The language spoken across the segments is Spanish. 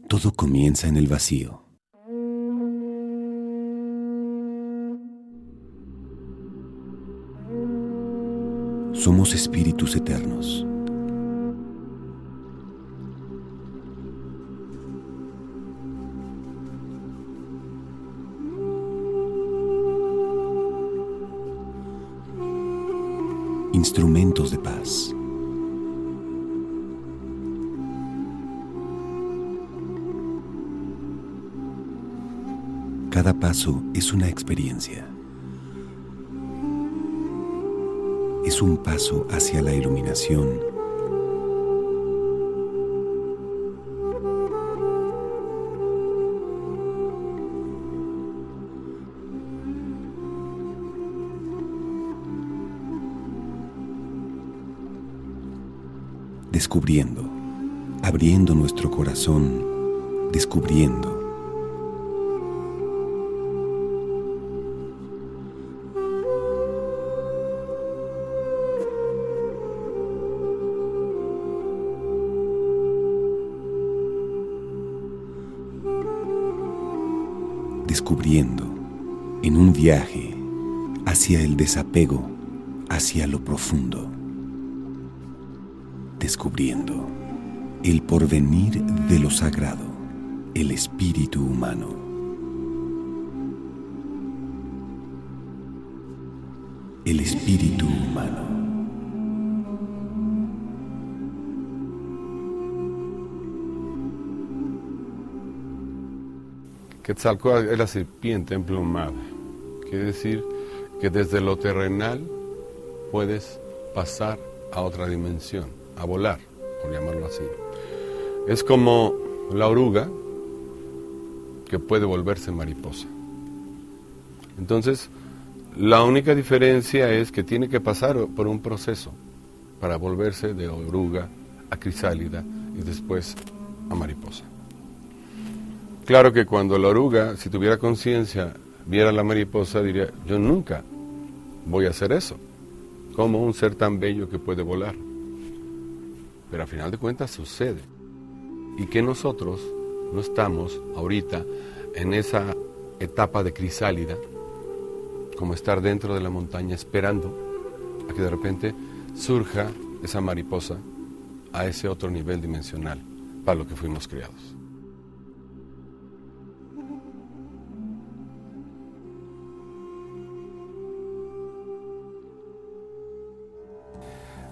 Todo comienza en el vacío. Somos espíritus eternos. Instrumentos de paz. Cada paso es una experiencia. Es un paso hacia la iluminación. Descubriendo, abriendo nuestro corazón, descubriendo. Descubriendo en un viaje hacia el desapego, hacia lo profundo. Descubriendo el porvenir de lo sagrado, el espíritu humano. El espíritu humano. Quetzalcóatl es la serpiente emplumada. Quiere decir que desde lo terrenal puedes pasar a otra dimensión, a volar, por llamarlo así. Es como la oruga que puede volverse mariposa. Entonces, la única diferencia es que tiene que pasar por un proceso para volverse de oruga a crisálida y después a mariposa. Claro que cuando la oruga, si tuviera conciencia, viera a la mariposa, diría, yo nunca voy a hacer eso. Como un ser tan bello que puede volar. Pero al final de cuentas sucede. Y que nosotros no estamos ahorita en esa etapa de crisálida, como estar dentro de la montaña esperando a que de repente surja esa mariposa a ese otro nivel dimensional para lo que fuimos creados.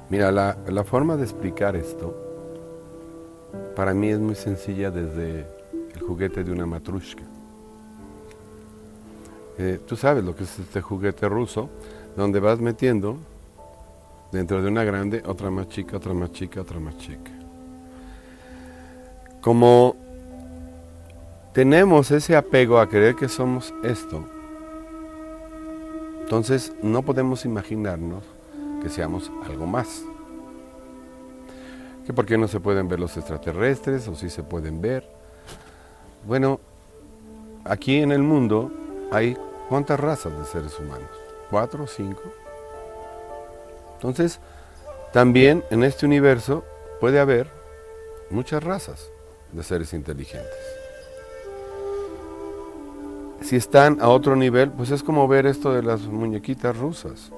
Mira, la forma de explicar esto para mí es muy sencilla desde el juguete de una matrushka. Tú sabes lo que es este juguete ruso, donde vas metiendo dentro de una grande, otra más chica, otra más chica, otra más chica. Como tenemos ese apego a creer que somos esto, entonces no podemos imaginarnos que seamos algo más. ¿Que por qué no se pueden ver los extraterrestres o sí se pueden ver? Bueno, aquí en el mundo hay ¿cuántas razas de seres humanos? ¿4 o 5? Entonces, también en este universo puede haber muchas razas de seres inteligentes. si están a otro nivel, pues es como ver esto de las muñequitas rusas.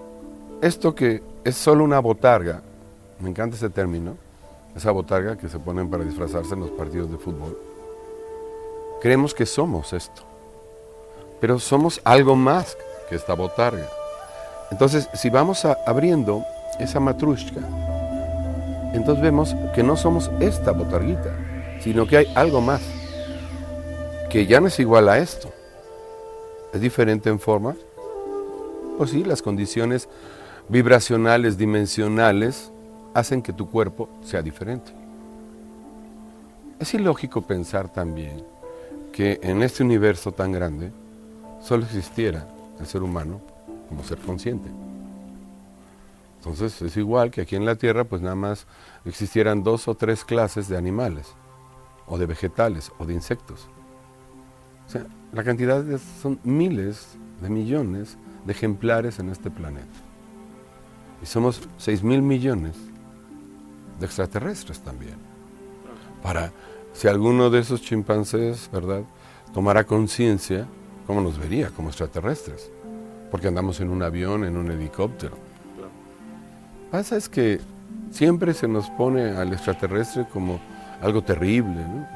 Esto que es solo una botarga, me encanta ese término, esa botarga que se ponen para disfrazarse en los partidos de fútbol. Creemos que somos esto, pero somos algo más que esta botarga. Entonces, si vamos abriendo esa matrushka, entonces vemos que no somos esta botarguita, sino que hay algo más, que ya no es igual a esto. ¿Es diferente en forma? Pues sí, las condiciones vibracionales, dimensionales, hacen que tu cuerpo sea diferente. Es ilógico pensar también que en este universo tan grande solo existiera el ser humano como ser consciente. Entonces es igual que aquí en la Tierra pues nada más existieran 2 o 3 clases de animales, o de vegetales, o de insectos. O sea, la cantidad son miles de millones de ejemplares en este planeta. Y somos 6.000 millones de extraterrestres también. Para, si alguno de esos chimpancés, ¿verdad?, tomara conciencia, ¿cómo nos vería? Como extraterrestres. Porque andamos en un avión, en un helicóptero. Pasa es que siempre se nos pone al extraterrestre como algo terrible, ¿no?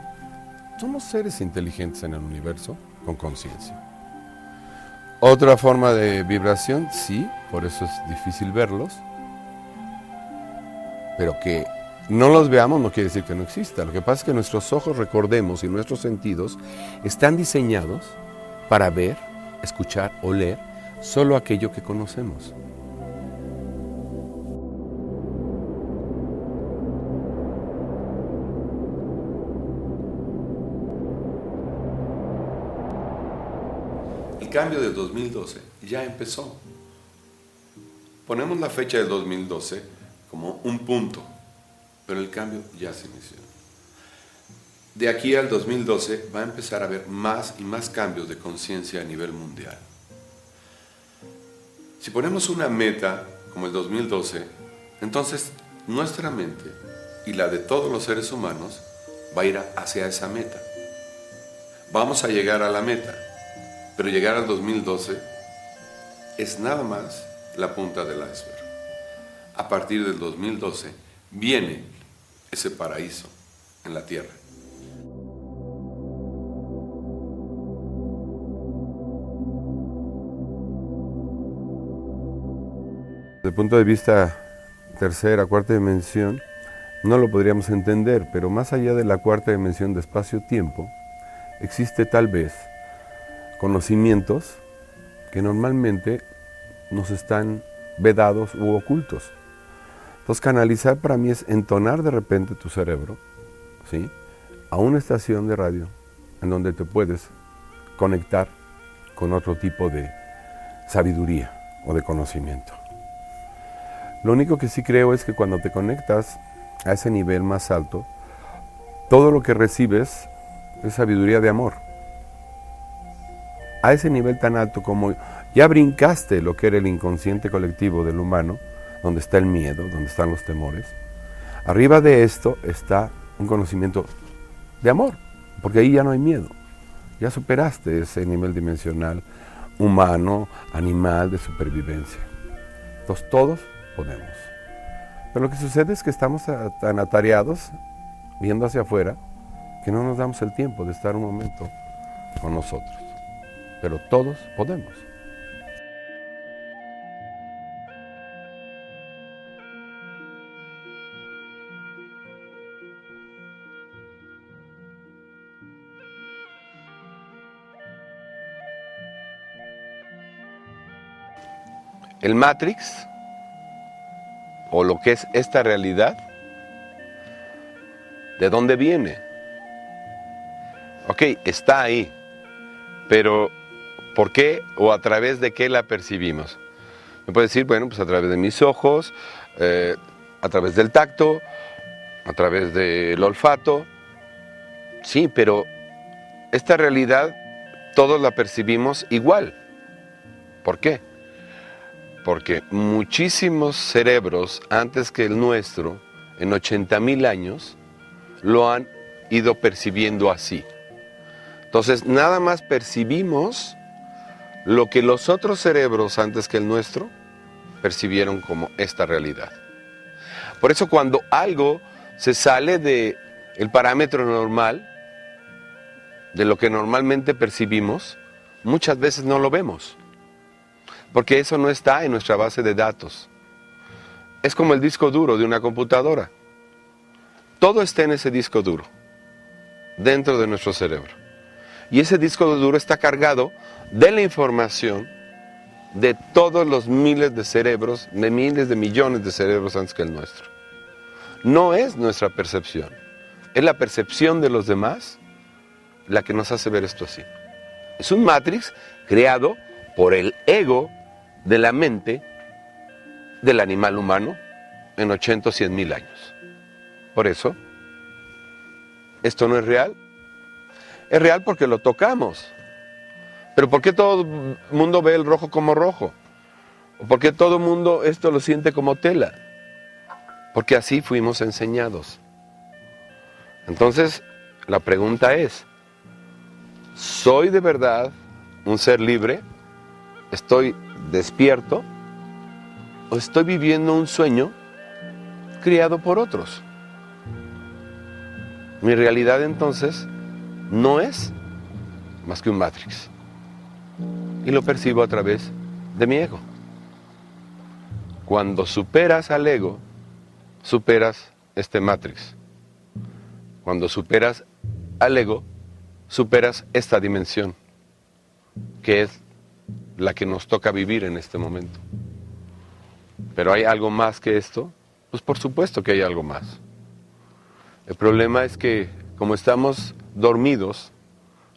Somos seres inteligentes en el universo con conciencia. Otra forma de vibración, sí, por eso es difícil verlos, pero que no los veamos no quiere decir que no exista. Lo que pasa es que nuestros ojos, recordemos, y nuestros sentidos están diseñados para ver, escuchar, oler solo aquello que conocemos. El cambio del 2012 ya empezó. Ponemos la fecha del 2012 como un punto, pero el cambio ya se inició. De aquí al 2012 va a empezar a haber más y más cambios de conciencia a nivel mundial. Si ponemos una meta como el 2012, entonces nuestra mente y la de todos los seres humanos va a ir hacia esa meta. Vamos a llegar a la meta. Pero llegar al 2012 es nada más la punta del iceberg. A partir del 2012 viene ese paraíso en la tierra. Desde el punto de vista tercera, cuarta dimensión, no lo podríamos entender, pero más allá de la cuarta dimensión de espacio-tiempo, existe tal vez conocimientos que normalmente nos están vedados u ocultos. Entonces, canalizar para mí es entonar de repente tu cerebro, ¿sí?, a una estación de radio en donde te puedes conectar con otro tipo de sabiduría o de conocimiento. Lo único que sí creo es que cuando te conectas a ese nivel más alto, todo lo que recibes es sabiduría de amor. A ese nivel tan alto como ya brincaste lo que era el inconsciente colectivo del humano, donde está el miedo, donde están los temores, arriba de esto está un conocimiento de amor, porque ahí ya no hay miedo. Ya superaste ese nivel dimensional humano, animal, de supervivencia. Entonces todos podemos. Pero lo que sucede es que estamos tan atareados, viendo hacia afuera, que no nos damos el tiempo de estar un momento con nosotros. Pero todos podemos. El Matrix, o lo que es esta realidad, ¿de dónde viene? Ok, está ahí, pero ¿por qué o a través de qué la percibimos? Me puede decir, bueno, pues a través de mis ojos, a través del tacto, a través del olfato. Sí, pero esta realidad todos la percibimos igual. ¿Por qué? Porque muchísimos cerebros antes que el nuestro, en 80,000 años, lo han ido percibiendo así. Entonces, nada más percibimos lo que los otros cerebros antes que el nuestro percibieron como esta realidad. Por eso cuando algo se sale del parámetro normal, de lo que normalmente percibimos, muchas veces no lo vemos, porque eso no está en nuestra base de datos. Es como el disco duro de una computadora. Todo está en ese disco duro, dentro de nuestro cerebro. Y ese disco duro está cargado de la información de todos los miles de cerebros, de miles de millones de cerebros antes que el nuestro. No es nuestra percepción, es la percepción de los demás la que nos hace ver esto así. Es un Matrix creado por el ego de la mente del animal humano en 80 o 100 mil años. Por eso, esto no es real. Es real porque lo tocamos. Pero ¿por qué todo el mundo ve el rojo como rojo? ¿O por qué todo el mundo esto lo siente como tela? Porque así fuimos enseñados. Entonces, la pregunta es, ¿soy de verdad un ser libre? ¿Estoy despierto? ¿O estoy viviendo un sueño criado por otros? Mi realidad entonces no es más que un Matrix. Y lo percibo a través de mi ego. Cuando superas al ego, superas este Matrix. Cuando superas al ego, superas esta dimensión, que es la que nos toca vivir en este momento. ¿Pero hay algo más que esto? Pues por supuesto que hay algo más. El problema es que, como estamos dormidos,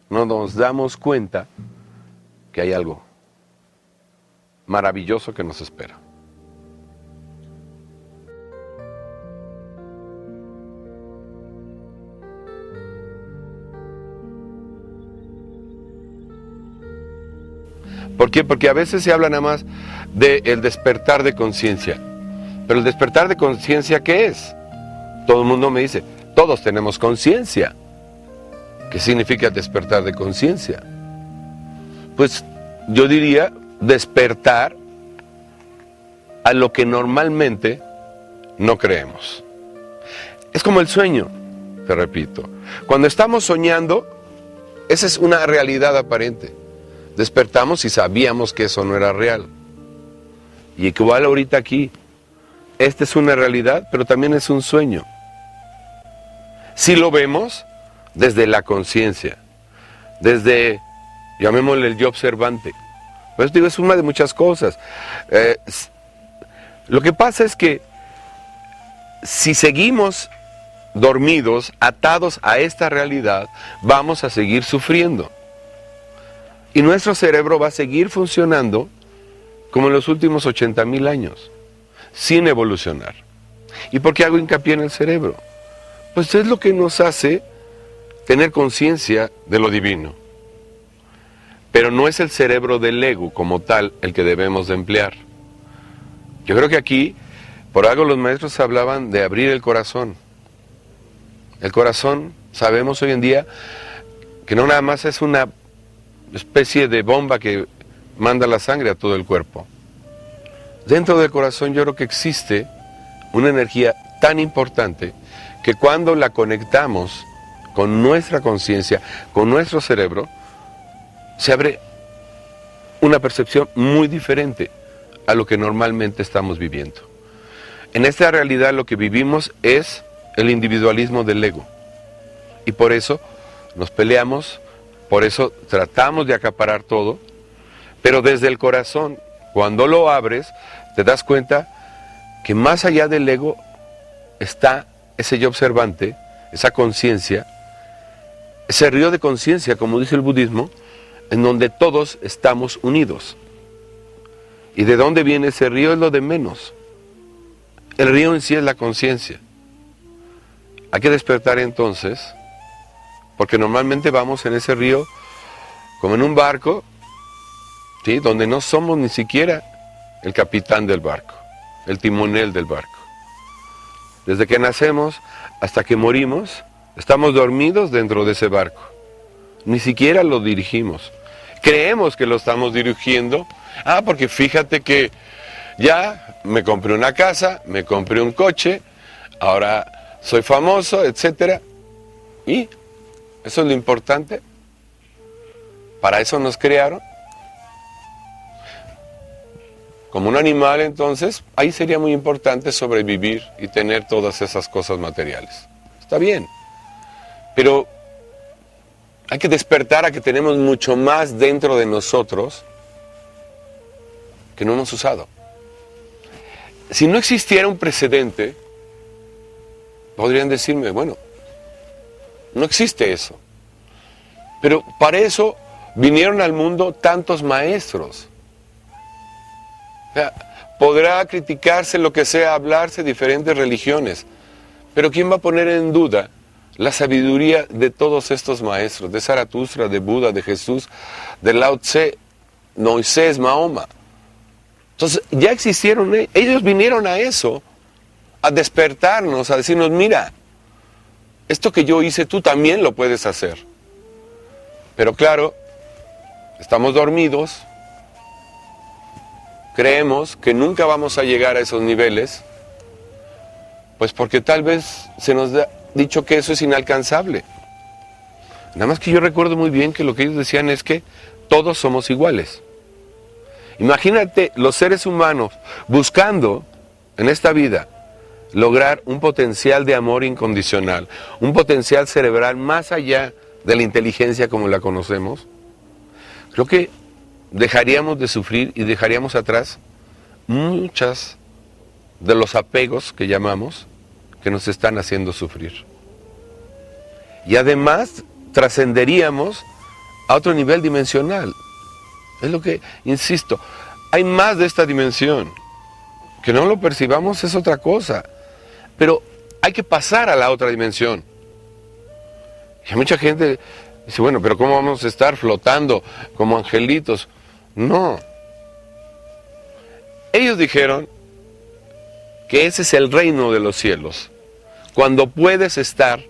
no nos damos cuenta que hay algo maravilloso que nos espera. ¿Por qué? Porque a veces se habla nada más del despertar de conciencia. Pero el despertar de conciencia, ¿qué es? Todo el mundo me dice, todos tenemos conciencia. ¿Qué significa despertar de conciencia? Pues yo diría despertar a lo que normalmente no creemos. Es como el sueño, te repito. Cuando estamos soñando, esa es una realidad aparente. Despertamos y sabíamos que eso no era real. Y igual ahorita aquí, esta es una realidad, pero también es un sueño. Si lo vemos desde la conciencia, desde, llamémosle el yo observante. Pues digo, es una de muchas cosas. Lo que pasa es que si seguimos dormidos, atados a esta realidad, vamos a seguir sufriendo. Y nuestro cerebro va a seguir funcionando como en los últimos 80,000 años, sin evolucionar. ¿Y por qué hago hincapié en el cerebro? Pues es lo que nos hace tener conciencia de lo divino. Pero no es el cerebro del ego como tal el que debemos de emplear. Yo creo que aquí, por algo los maestros hablaban de abrir el corazón. El corazón, sabemos hoy en día, que no nada más es una especie de bomba que manda la sangre a todo el cuerpo. Dentro del corazón yo creo que existe una energía tan importante que cuando la conectamos con nuestra conciencia, con nuestro cerebro, se abre una percepción muy diferente a lo que normalmente estamos viviendo. En esta realidad lo que vivimos es el individualismo del ego. Y por eso nos peleamos, por eso tratamos de acaparar todo, pero desde el corazón, cuando lo abres, te das cuenta que más allá del ego está ese yo observante, esa conciencia, ese río de conciencia, como dice el budismo, en donde todos estamos unidos. ¿Y de dónde viene ese río? Es lo de menos. El río en sí es la conciencia. Hay que despertar entonces, porque normalmente vamos en ese río como en un barco, ¿sí?, donde no somos ni siquiera el capitán del barco, el timonel del barco. Desde que nacemos hasta que morimos, estamos dormidos dentro de ese barco. Ni siquiera lo dirigimos. creemos que lo estamos dirigiendo. Porque fíjate que ya me compré una casa, me compré un coche, ahora soy famoso, etcétera. ¿Y eso es lo importante? ¿Para eso nos crearon? Como un animal, entonces, ahí sería muy importante sobrevivir y tener todas esas cosas materiales. Está bien, pero hay que despertar a que tenemos mucho más dentro de nosotros que no hemos usado. Si no existiera un precedente, podrían decirme, bueno, no existe eso. Pero para eso vinieron al mundo tantos maestros. O sea, podrá criticarse lo que sea, hablarse de diferentes religiones, pero ¿quién va a poner en duda la sabiduría de todos estos maestros, de Zaratustra, de Buda, de Jesús, de Lao Tse, Moisés, Mahoma? Entonces ya existieron, ellos vinieron a eso, a despertarnos, a decirnos, mira, esto que yo hice tú también lo puedes hacer. Pero claro, estamos dormidos, creemos que nunca vamos a llegar a esos niveles, pues porque tal vez se nos ha dicho que eso es inalcanzable. Nada más que yo recuerdo muy bien que lo que ellos decían es que todos somos iguales. Imagínate los seres humanos buscando en esta vida lograr un potencial de amor incondicional, un potencial cerebral más allá de la inteligencia como la conocemos. Creo que dejaríamos de sufrir y dejaríamos atrás muchas de los apegos que llamamos que nos están haciendo sufrir. Y además trascenderíamos a otro nivel dimensional. Es lo que, insisto, hay más de esta dimensión. Que no lo percibamos es otra cosa. Pero hay que pasar a la otra dimensión. Y mucha gente dice, bueno, pero ¿cómo vamos a estar flotando como angelitos? No. Ellos dijeron que ese es el reino de los cielos. Cuando puedes estar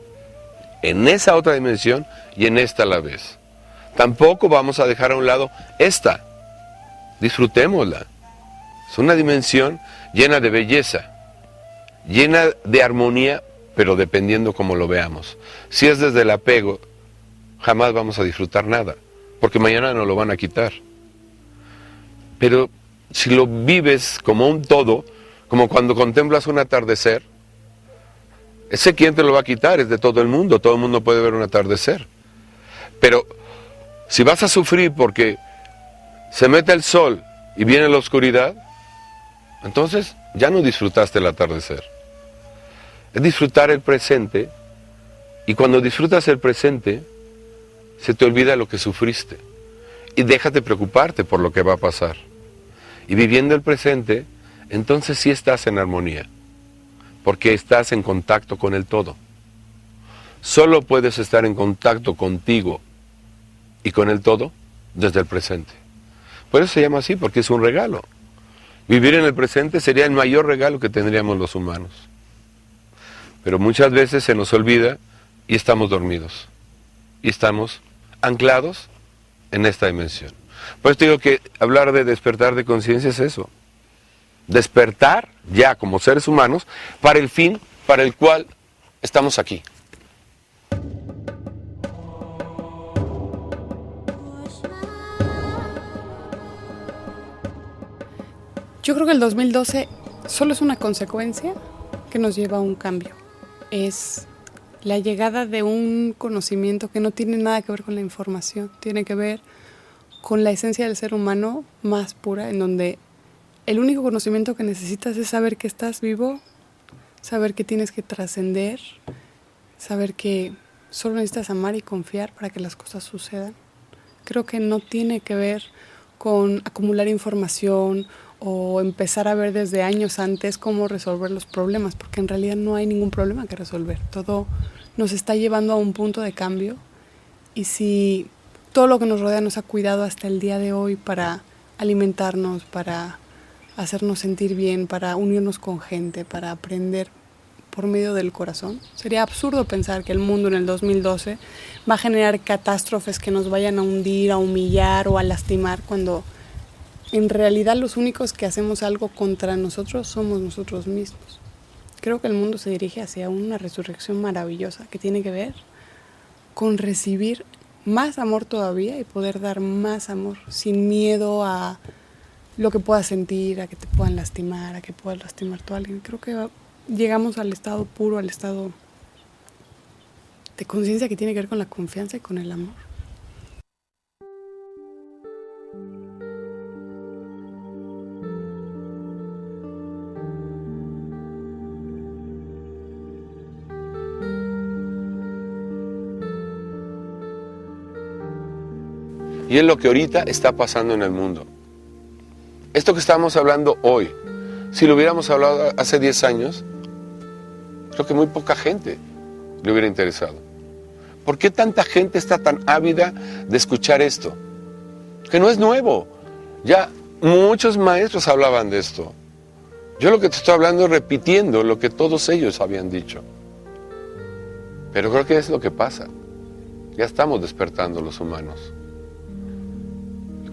en esa otra dimensión y en esta a la vez. Tampoco vamos a dejar a un lado esta. Disfrutémosla. Es una dimensión llena de belleza, llena de armonía, pero dependiendo cómo lo veamos. Si es desde el apego, jamás vamos a disfrutar nada, porque mañana nos lo van a quitar. Pero si lo vives como un todo, como cuando contemplas un atardecer, ese quien te lo va a quitar es de todo el mundo puede ver un atardecer. Pero si vas a sufrir porque se mete el sol y viene la oscuridad, entonces ya no disfrutaste el atardecer. Es disfrutar el presente, y cuando disfrutas el presente, se te olvida lo que sufriste. Y déjate preocuparte por lo que va a pasar. Y viviendo el presente, entonces sí estás en armonía, porque estás en contacto con el todo. Solo puedes estar en contacto contigo y con el todo desde el presente. Por eso se llama así, porque es un regalo. Vivir en el presente sería el mayor regalo que tendríamos los humanos. Pero muchas veces se nos olvida y estamos dormidos. Y estamos anclados en esta dimensión. Por eso digo que hablar de despertar de conciencia es eso. Despertar ya como seres humanos para el fin para el cual estamos aquí. Yo creo que el 2012 solo es una consecuencia que nos lleva a un cambio. Es la llegada de un conocimiento que no tiene nada que ver con la información, tiene que ver con la esencia del ser humano más pura, en donde el único conocimiento que necesitas es saber que estás vivo, saber que tienes que trascender, saber que solo necesitas amar y confiar para que las cosas sucedan. Creo que no tiene que ver con acumular información o empezar a ver desde años antes cómo resolver los problemas, porque en realidad no hay ningún problema que resolver. Todo nos está llevando a un punto de cambio, y si todo lo que nos rodea nos ha cuidado hasta el día de hoy para alimentarnos, para hacernos sentir bien, para unirnos con gente, para aprender por medio del corazón. Sería absurdo pensar que el mundo en el 2012 va a generar catástrofes que nos vayan a hundir, a humillar o a lastimar, cuando en realidad los únicos que hacemos algo contra nosotros somos nosotros mismos. Creo que el mundo se dirige hacia una resurrección maravillosa que tiene que ver con recibir más amor todavía y poder dar más amor sin miedo a lo que puedas sentir, a que te puedan lastimar, a que puedas lastimar tú a alguien. Creo que llegamos al estado puro, al estado de conciencia que tiene que ver con la confianza y con el amor. Y es lo que ahorita está pasando en el mundo. Esto que estamos hablando hoy, si lo hubiéramos hablado hace 10 años, creo que muy poca gente le hubiera interesado. ¿Por qué tanta gente está tan ávida de escuchar esto? Que no es nuevo. Ya muchos maestros hablaban de esto. Yo lo que te estoy hablando es repitiendo lo que todos ellos habían dicho. Pero creo que es lo que pasa. Ya estamos despertando los humanos.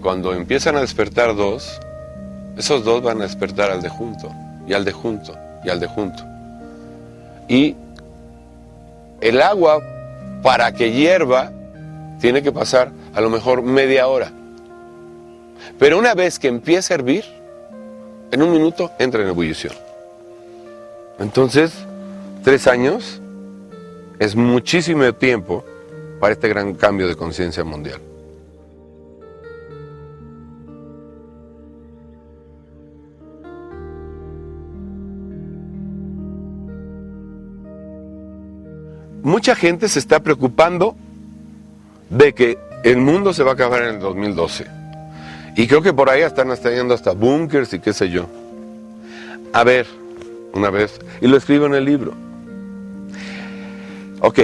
Cuando empiezan a despertar dos, esos dos van a despertar al de junto, y al de junto, y al de junto. Y el agua, para que hierva, tiene que pasar a lo mejor media hora. Pero una vez que empiece a hervir, en un minuto entra en ebullición. Entonces, 3 años es muchísimo tiempo para este gran cambio de conciencia mundial. Mucha gente se está preocupando de que el mundo se va a acabar en el 2012. Y creo que por ahí están yendo hasta búnkers y qué sé yo. A ver, una vez, y lo escribo en el libro. Ok,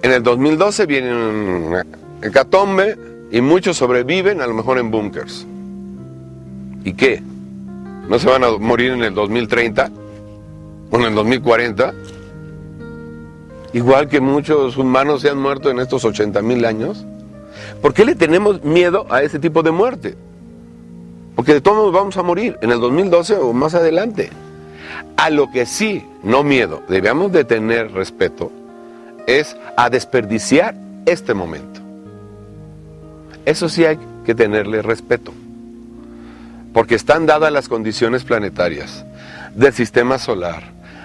en el 2012 viene una hecatombe y muchos sobreviven, a lo mejor en búnkers. ¿Y qué? ¿No se van a morir en el 2030? ¿O en el 2040? Igual que muchos humanos se han muerto en estos 80,000 años. ¿Por qué le tenemos miedo a ese tipo de muerte? Porque de todos modos vamos a morir en el 2012 o más adelante. A lo que sí, no miedo, debemos de tener respeto, es a desperdiciar este momento. Eso sí hay que tenerle respeto. Porque están dadas las condiciones planetarias del sistema solar,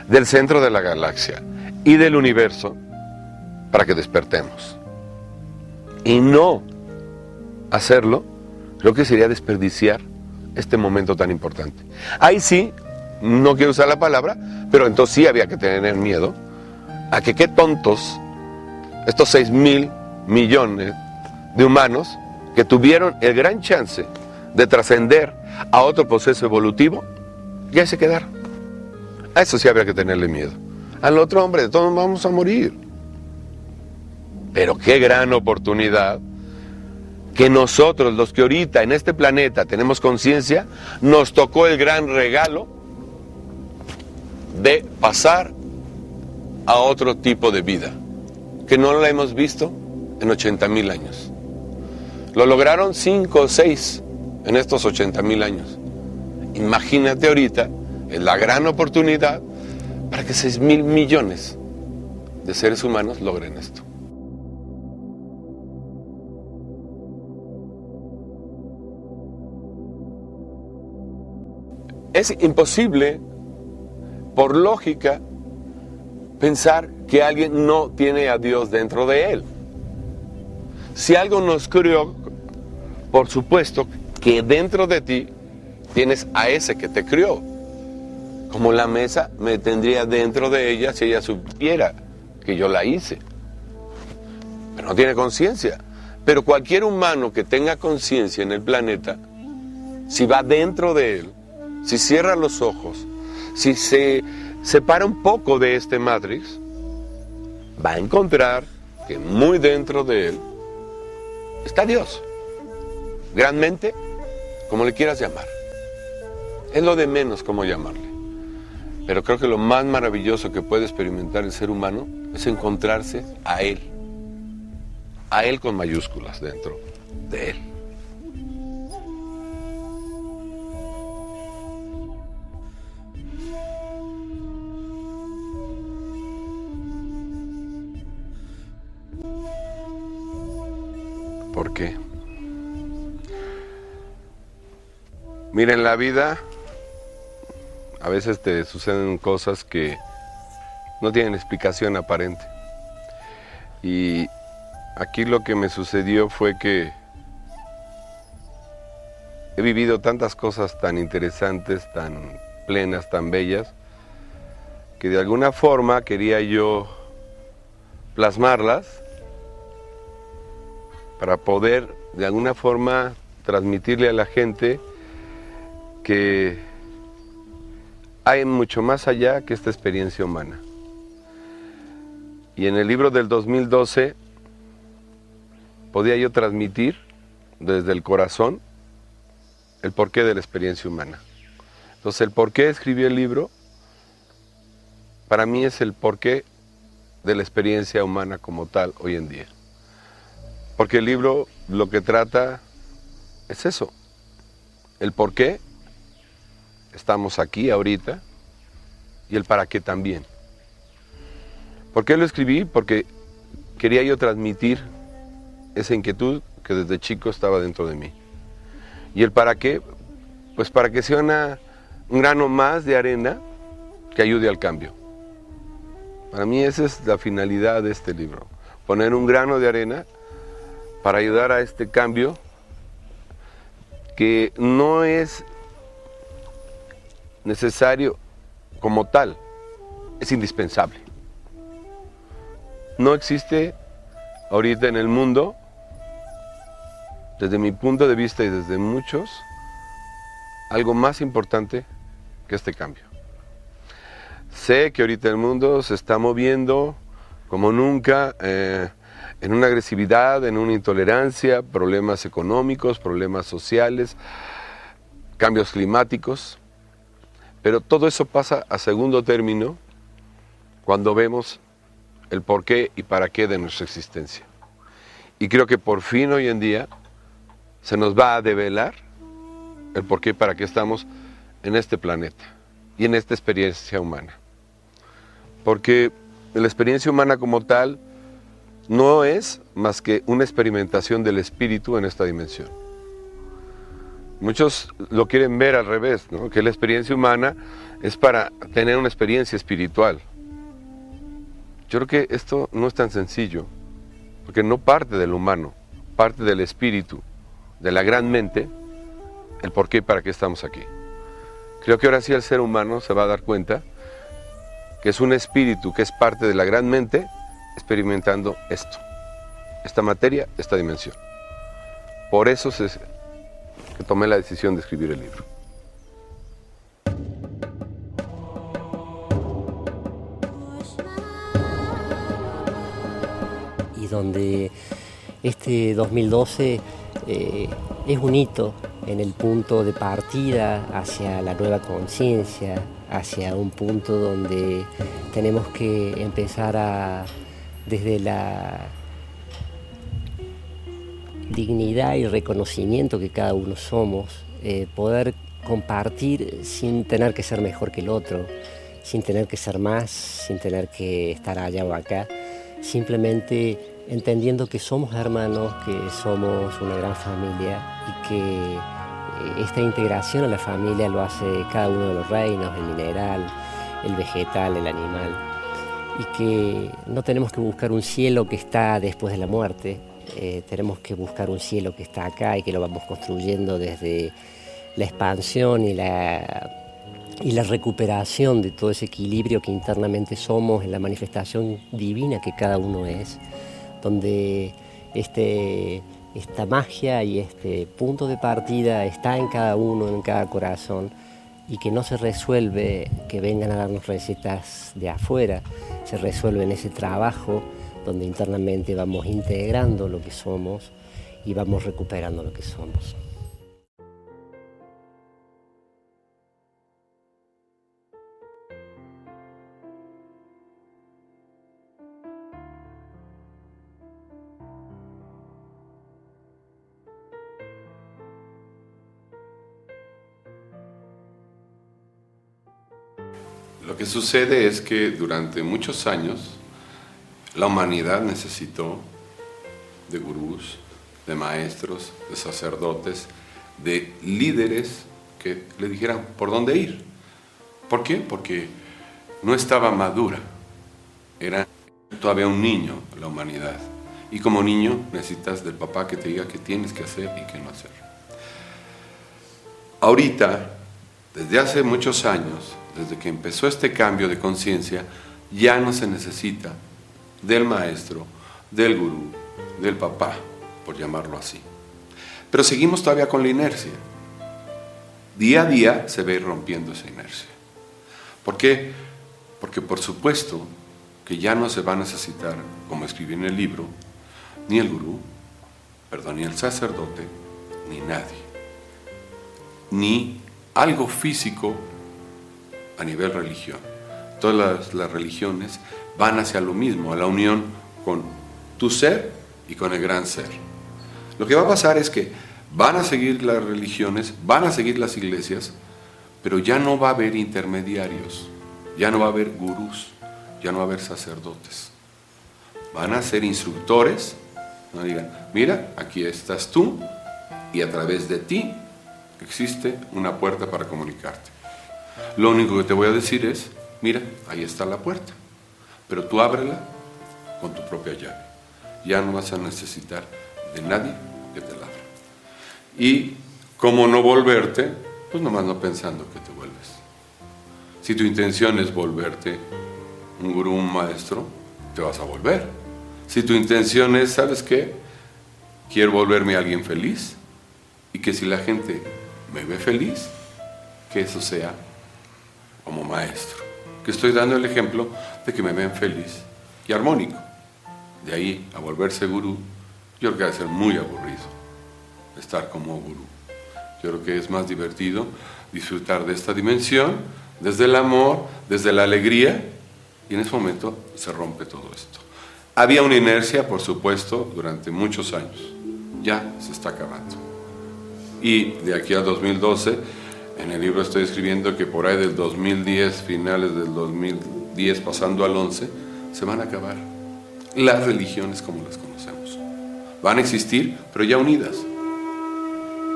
del centro de la galaxia y del universo para que despertemos. Y no hacerlo, creo que sería desperdiciar este momento tan importante. Ahí sí, no quiero usar la palabra, pero entonces sí había que tener miedo a que qué tontos estos 6,000 millones de humanos que tuvieron el gran chance de trascender a otro proceso evolutivo, ya se quedaron. A eso sí habría que tenerle miedo. Al otro, hombre, de todos vamos a morir. Pero qué gran oportunidad que nosotros, los que ahorita en este planeta tenemos conciencia, nos tocó el gran regalo de pasar a otro tipo de vida, que no la hemos visto en 80,000 años. Lo lograron 5 o 6 en estos 80,000 años. Imagínate ahorita, es la gran oportunidad para que 6,000 millones de seres humanos logren esto. Es imposible, por lógica, pensar que alguien no tiene a Dios dentro de él. Si algo nos crió, por supuesto que dentro de ti tienes a ese que te crió. Como la mesa me tendría dentro de ella si ella supiera que yo la hice. Pero no tiene conciencia. Pero cualquier humano que tenga conciencia en el planeta, si va dentro de él, si cierra los ojos, si se separa un poco de este Matrix, va a encontrar que muy dentro de él está Dios. Granmente, como le quieras llamar. Es lo de menos cómo llamarle. Pero creo que lo más maravilloso que puede experimentar el ser humano es encontrarse a Él con mayúsculas dentro de Él. ¿Por qué? Mira, en la vida a veces te suceden cosas que no tienen explicación aparente. Y aquí lo que me sucedió fue que he vivido tantas cosas tan interesantes, tan plenas, tan bellas, que de alguna forma quería yo plasmarlas para poder de alguna forma transmitirle a la gente que hay mucho más allá que esta experiencia humana. Y en el libro del 2012 podía yo transmitir desde el corazón el porqué de la experiencia humana. Entonces, el porqué escribí el libro, para mí es el porqué de la experiencia humana como tal hoy en día. Porque el libro lo que trata es eso, el por qué estamos aquí ahorita y el para qué también. ¿Por qué lo escribí? Porque quería yo transmitir esa inquietud que desde chico estaba dentro de mí. ¿Y el para qué? Pues para que sea un grano más de arena que ayude al cambio. Para mí esa es la finalidad de este libro, poner un grano de arena para ayudar a este cambio que no es necesario como tal, es indispensable. No existe ahorita en el mundo, desde mi punto de vista y desde muchos, algo más importante que este cambio. Sé que ahorita el mundo se está moviendo como nunca, en una agresividad, en una intolerancia, problemas económicos, problemas sociales, cambios climáticos, pero todo eso pasa a segundo término cuando vemos el porqué y para qué de nuestra existencia. Y creo que por fin hoy en día se nos va a develar el porqué y para qué estamos en este planeta y en esta experiencia humana. Porque la experiencia humana como tal no es más que una experimentación del espíritu en esta dimensión. Muchos lo quieren ver al revés, ¿no? Que la experiencia humana es para tener una experiencia espiritual. Yo creo que esto no es tan sencillo, porque no parte del humano, parte del espíritu, de la gran mente, el por qué y para qué estamos aquí. Creo que ahora sí el ser humano se va a dar cuenta que es un espíritu que es parte de la gran mente experimentando esto, esta materia, esta dimensión. Por eso es que tomé la decisión de escribir el libro. Y donde este 2012 es un hito en el punto de partida hacia la nueva conciencia, hacia un punto donde tenemos que empezar desde la dignidad y reconocimiento que cada uno somos, poder compartir sin tener que ser mejor que el otro, sin tener que ser más, sin tener que estar allá o acá, simplemente entendiendo que somos hermanos, que somos una gran familia y que esta integración a la familia lo hace cada uno de los reinos, el mineral, el vegetal, el animal, y que no tenemos que buscar un cielo que está después de la muerte, tenemos que buscar un cielo que está acá y que lo vamos construyendo desde la expansión y la recuperación de todo ese equilibrio que internamente somos en la manifestación divina que cada uno es, donde esta magia y este punto de partida está en cada uno, en cada corazón, y que no se resuelve que vengan a darnos recetas de afuera, se resuelve en ese trabajo donde internamente vamos integrando lo que somos y vamos recuperando lo que somos. Lo que sucede es que durante muchos años la humanidad necesitó de gurús, de maestros, de sacerdotes, de líderes que le dijeran por dónde ir. ¿Por qué? Porque no estaba madura. Era todavía un niño la humanidad. Y como niño necesitas del papá que te diga qué tienes que hacer y qué no hacer. Ahorita, desde hace muchos años, desde que empezó este cambio de conciencia, ya no se necesita del maestro, del gurú, del papá, por llamarlo así. Pero seguimos todavía con la inercia. Día a día se va a ir rompiendo esa inercia. ¿Por qué? Porque por supuesto que ya no se va a necesitar, como escribí en el libro, ni el gurú, ni el sacerdote, ni nadie. Ni algo físico a nivel religión. Todas las religiones van hacia lo mismo, a la unión con tu ser y con el gran ser. Lo que va a pasar es que van a seguir las religiones, van a seguir las iglesias, pero ya no va a haber intermediarios, ya no va a haber gurús, ya no va a haber sacerdotes. Van a ser instructores, no digan, mira, aquí estás tú y a través de ti existe una puerta para comunicarte. Lo único que te voy a decir es, mira, ahí está la puerta, pero tú ábrela con tu propia llave. Ya no vas a necesitar de nadie que te la abra. Y cómo no volverte, pues nomás no pensando que te vuelves. Si tu intención es volverte un gurú, un maestro, te vas a volver. Si tu intención es, ¿sabes qué? Quiero volverme alguien feliz y que si la gente me ve feliz, que eso sea como maestro. Que estoy dando el ejemplo de que me ven feliz y armónico. De ahí a volverse gurú, yo creo que va a ser muy aburrido estar como gurú. Yo creo que es más divertido disfrutar de esta dimensión, desde el amor, desde la alegría, y en ese momento se rompe todo esto. Había una inercia, por supuesto, durante muchos años. Ya se está acabando. Y de aquí al 2012, en el libro estoy escribiendo que por ahí del 2010, finales del 2010, pasando al 11, se van a acabar las religiones como las conocemos. Van a existir, pero ya unidas.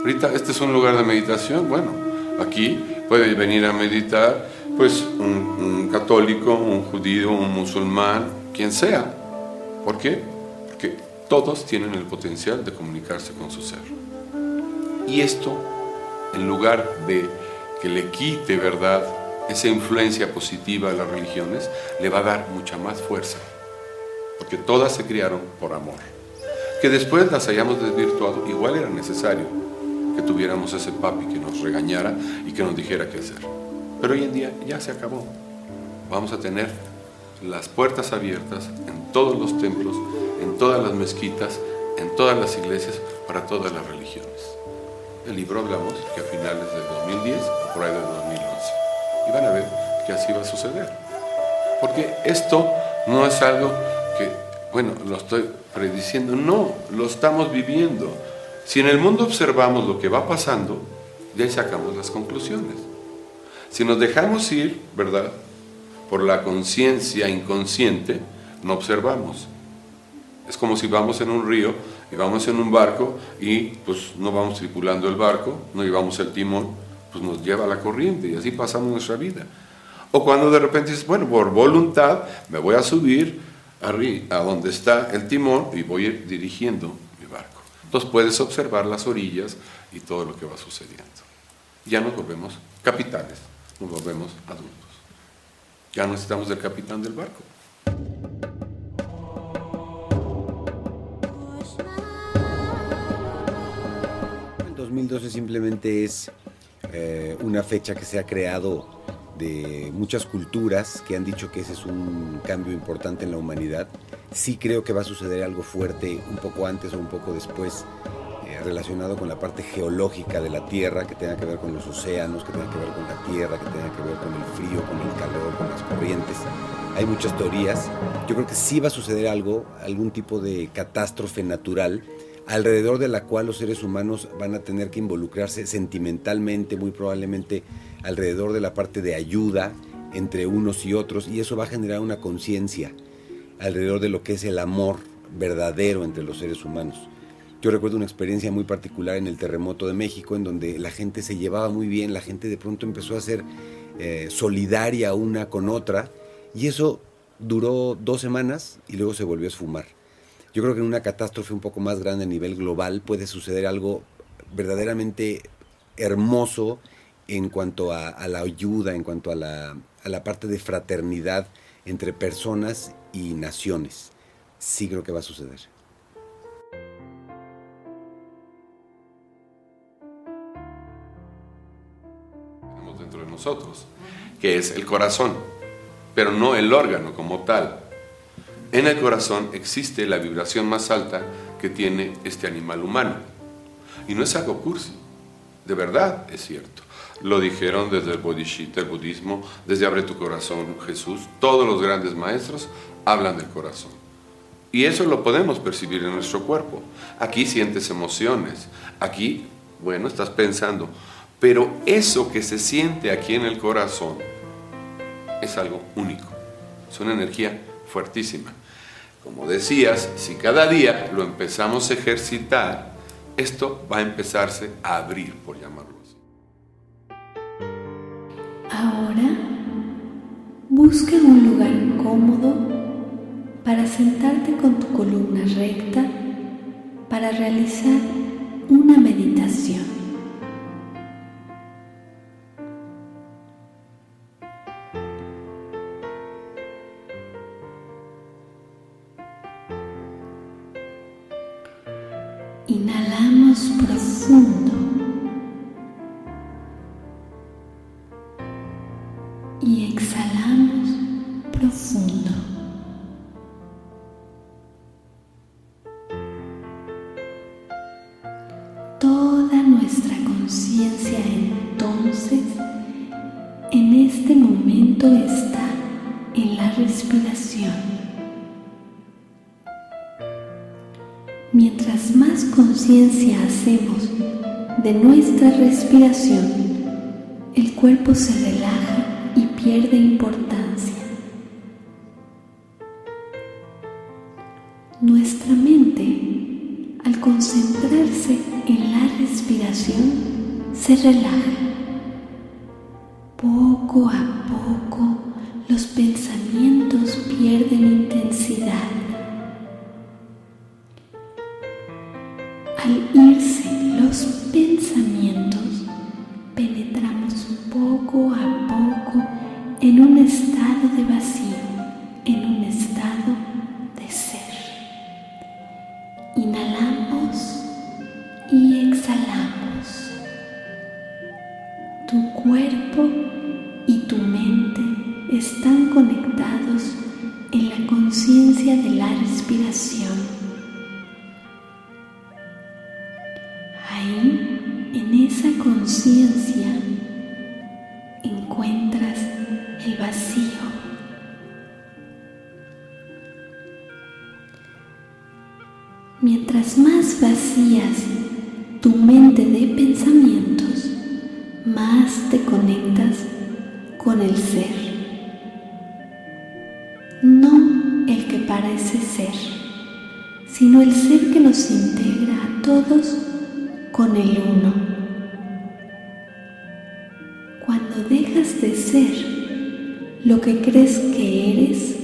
Ahorita este es un lugar de meditación. Bueno, aquí puede venir a meditar pues un católico, un judío, un musulmán, quien sea. ¿Por qué? Porque todos tienen el potencial de comunicarse con su ser. Y esto, en lugar de que le quite, ¿verdad?, esa influencia positiva de las religiones, le va a dar mucha más fuerza. Porque todas se criaron por amor. Que después las hayamos desvirtuado, igual era necesario que tuviéramos ese papi que nos regañara y que nos dijera qué hacer. Pero hoy en día ya se acabó. Vamos a tener las puertas abiertas en todos los templos, en todas las mezquitas, en todas las iglesias, para todas las religiones. El libro hablamos que a finales del 2010 o por ahí del 2011. Y van a ver que así va a suceder. Porque esto no es algo que, bueno, lo estoy prediciendo. No, lo estamos viviendo. Si en el mundo observamos lo que va pasando, ya sacamos las conclusiones. Si nos dejamos ir, ¿verdad?, por la conciencia inconsciente, no observamos. Es como si vamos en un río y vamos en un barco y pues no vamos tripulando el barco, no llevamos el timón, pues nos lleva la corriente y así pasamos nuestra vida. O cuando de repente dices, bueno, por voluntad me voy a subir a donde está el timón y voy a ir dirigiendo mi barco. Entonces puedes observar las orillas y todo lo que va sucediendo. Ya nos volvemos capitanes, nos volvemos adultos. Ya no necesitamos del capitán del barco. El 2012 simplemente es una fecha que se ha creado de muchas culturas que han dicho que ese es un cambio importante en la humanidad. Sí creo que va a suceder algo fuerte un poco antes o un poco después, relacionado con la parte geológica de la Tierra, que tenga que ver con los océanos, que tenga que ver con la Tierra, que tenga que ver con el frío, con el calor, con las corrientes. Hay muchas teorías. Yo creo que sí va a suceder algo, algún tipo de catástrofe natural, alrededor de la cual los seres humanos van a tener que involucrarse sentimentalmente, muy probablemente alrededor de la parte de ayuda, entre unos y otros, y eso va a generar una conciencia alrededor de lo que es el amor verdadero entre los seres humanos. Yo recuerdo una experiencia muy particular en el terremoto de México, en donde la gente se llevaba muy bien, la gente de pronto empezó a ser solidaria una con otra, y eso duró 2 semanas y luego se volvió a esfumar. Yo creo que en una catástrofe un poco más grande a nivel global puede suceder algo verdaderamente hermoso en cuanto a la ayuda, en cuanto a la parte de fraternidad entre personas y naciones. Sí creo que va a suceder. Tenemos dentro de nosotros, que es el corazón, pero no el órgano como tal. En el corazón existe la vibración más alta que tiene este animal humano. Y no es algo cursi, de verdad es cierto. Lo dijeron desde el Bodhisattva, el budismo, desde Abre tu corazón, Jesús. Todos los grandes maestros hablan del corazón. Y eso lo podemos percibir en nuestro cuerpo. Aquí sientes emociones, aquí, bueno, estás pensando. Pero eso que se siente aquí en el corazón es algo único. Es una energía fuertísima. Como decías, si cada día lo empezamos a ejercitar, esto va a empezarse a abrir, por llamarlo así. Ahora, busca un lugar cómodo para sentarte con tu columna recta para realizar una meditación. Inhalamos profundo y exhalamos profundo. Toda nuestra conciencia entonces en este momento está en la respiración. Mientras más conciencia hacemos de nuestra respiración, el cuerpo se relaja y pierde importancia. Nuestra mente, al concentrarse en la respiración, se relaja. Poco a poco, los pensamientos pierden intensidad. Al irse los pensamientos, penetramos poco a poco en un estado de vacío, en un estado de ser. Inhalamos y exhalamos. Tu cuerpo y tu mente están conectados en la conciencia de la respiración. Ahí, en esa conciencia, encuentras el vacío. Mientras más vacías tu mente de pensamientos, más te conectas con el ser. No el que parece ser, sino el ser que nos integra a todos con el uno. Cuando dejas de ser lo que crees que eres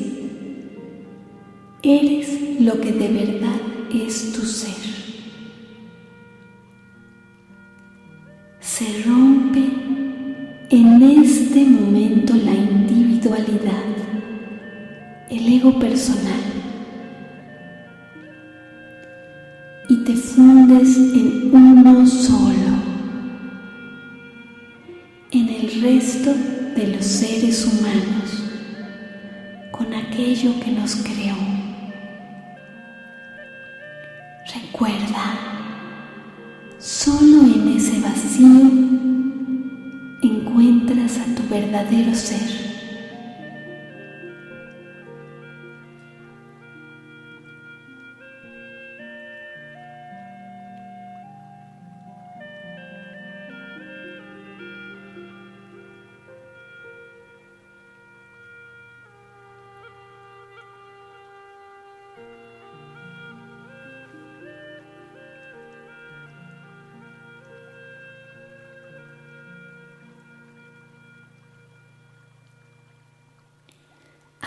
lo que de verdad es tu ser. Se rompe en este momento la individualidad, el ego personal, y te fundes en uno solo, en el resto de los seres humanos, con aquello que nos creó. Recuerda, solo en ese vacío encuentras a tu verdadero ser.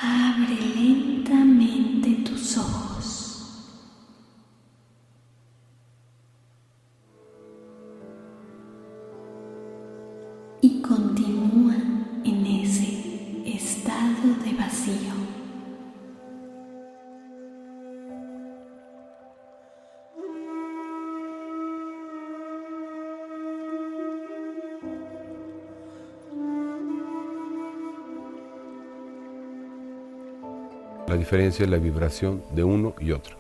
Abre lentamente tus ojos. Y continúa en ese estado de vacío. La diferencia es la vibración de uno y otro.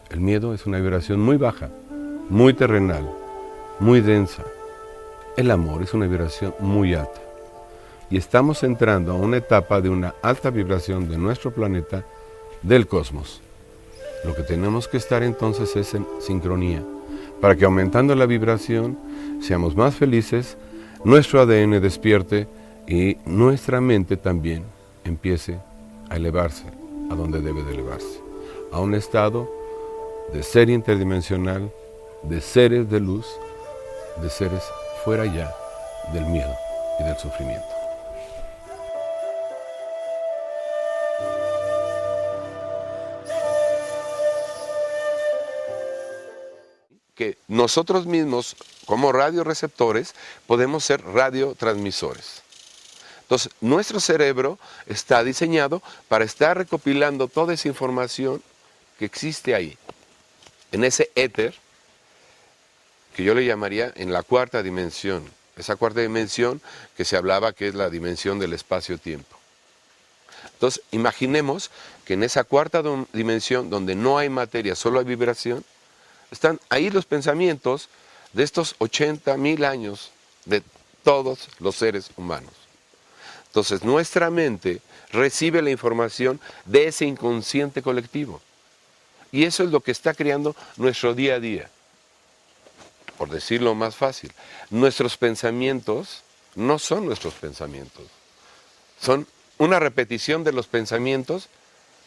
El miedo es una vibración muy baja, muy terrenal, muy densa. El amor es una vibración muy alta. Y estamos entrando a una etapa de una alta vibración de nuestro planeta, del cosmos. Lo que tenemos que estar entonces es en sincronía, para que aumentando la vibración seamos más felices, nuestro ADN despierte y nuestra mente también empiece a elevarse a donde debe de elevarse, a un estado de ser interdimensional, de seres de luz, de seres fuera ya del miedo y del sufrimiento. Que nosotros mismos, como radioreceptores, podemos ser radiotransmisores. Entonces, nuestro cerebro está diseñado para estar recopilando toda esa información que existe ahí, en ese éter, que yo le llamaría en la cuarta dimensión. Esa cuarta dimensión que se hablaba que es la dimensión del espacio-tiempo. Entonces, imaginemos que en esa cuarta dimensión, donde no hay materia, solo hay vibración, están ahí los pensamientos de estos 80,000 años de todos los seres humanos. Entonces, nuestra mente recibe la información de ese inconsciente colectivo. Y eso es lo que está creando nuestro día a día. Por decirlo más fácil, nuestros pensamientos no son nuestros pensamientos. Son una repetición de los pensamientos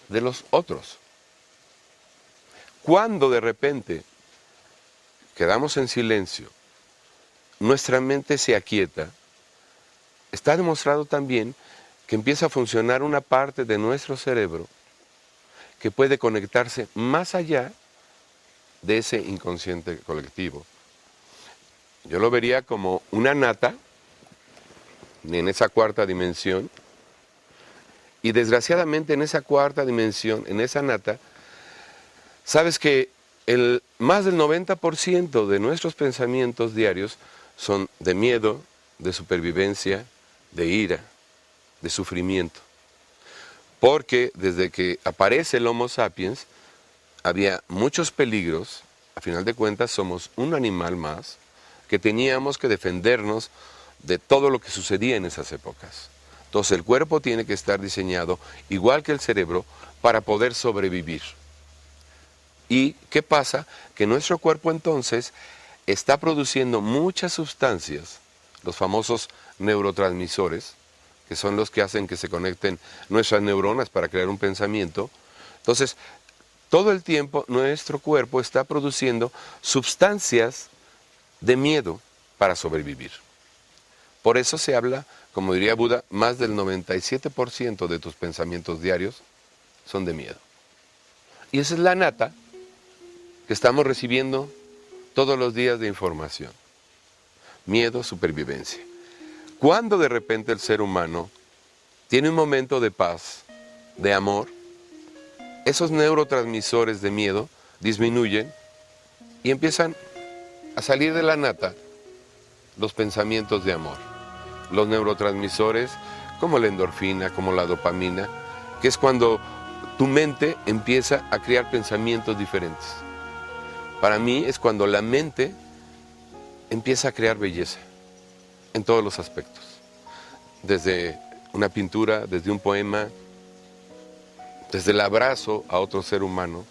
de los otros. Cuando de repente quedamos en silencio, nuestra mente se aquieta, está demostrado también que empieza a funcionar una parte de nuestro cerebro que puede conectarse más allá de ese inconsciente colectivo. Yo lo vería como una nata en esa cuarta dimensión, y desgraciadamente en esa cuarta dimensión, en esa nata, sabes que más del 90% de nuestros pensamientos diarios son de miedo, de supervivencia, de ira, de sufrimiento. Porque desde que aparece el Homo sapiens, había muchos peligros. A final de cuentas somos un animal más que teníamos que defendernos de todo lo que sucedía en esas épocas. Entonces el cuerpo tiene que estar diseñado igual que el cerebro para poder sobrevivir. ¿Y qué pasa? Que nuestro cuerpo entonces está produciendo muchas sustancias, los famosos neurotransmisores, que son los que hacen que se conecten nuestras neuronas para crear un pensamiento. Entonces, todo el tiempo nuestro cuerpo está produciendo sustancias de miedo para sobrevivir. Por eso se habla, como diría Buda, más del 97% de tus pensamientos diarios son de miedo. Y esa es la nata que estamos recibiendo todos los días de información. Miedo, supervivencia. Cuando de repente el ser humano tiene un momento de paz, de amor, esos neurotransmisores de miedo disminuyen y empiezan a salir de la nata los pensamientos de amor. Los neurotransmisores como la endorfina, como la dopamina, que es cuando tu mente empieza a crear pensamientos diferentes. Para mí es cuando la mente empieza a crear belleza en todos los aspectos. Desde una pintura, desde un poema, desde el abrazo a otro ser humano.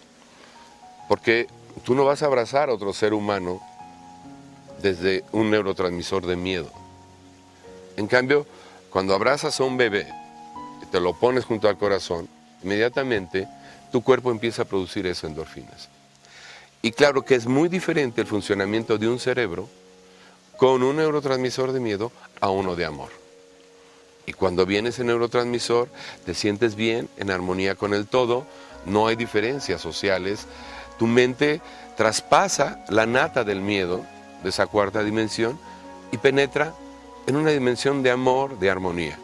Porque tú no vas a abrazar a otro ser humano desde un neurotransmisor de miedo. En cambio, cuando abrazas a un bebé y te lo pones junto al corazón, inmediatamente tu cuerpo empieza a producir esas endorfinas. Y claro que es muy diferente el funcionamiento de un cerebro con un neurotransmisor de miedo a uno de amor. Y cuando viene ese neurotransmisor, te sientes bien, en armonía con el todo, no hay diferencias sociales. Tu mente traspasa la nata del miedo, de esa cuarta dimensión, y penetra en una dimensión de amor, de armonía.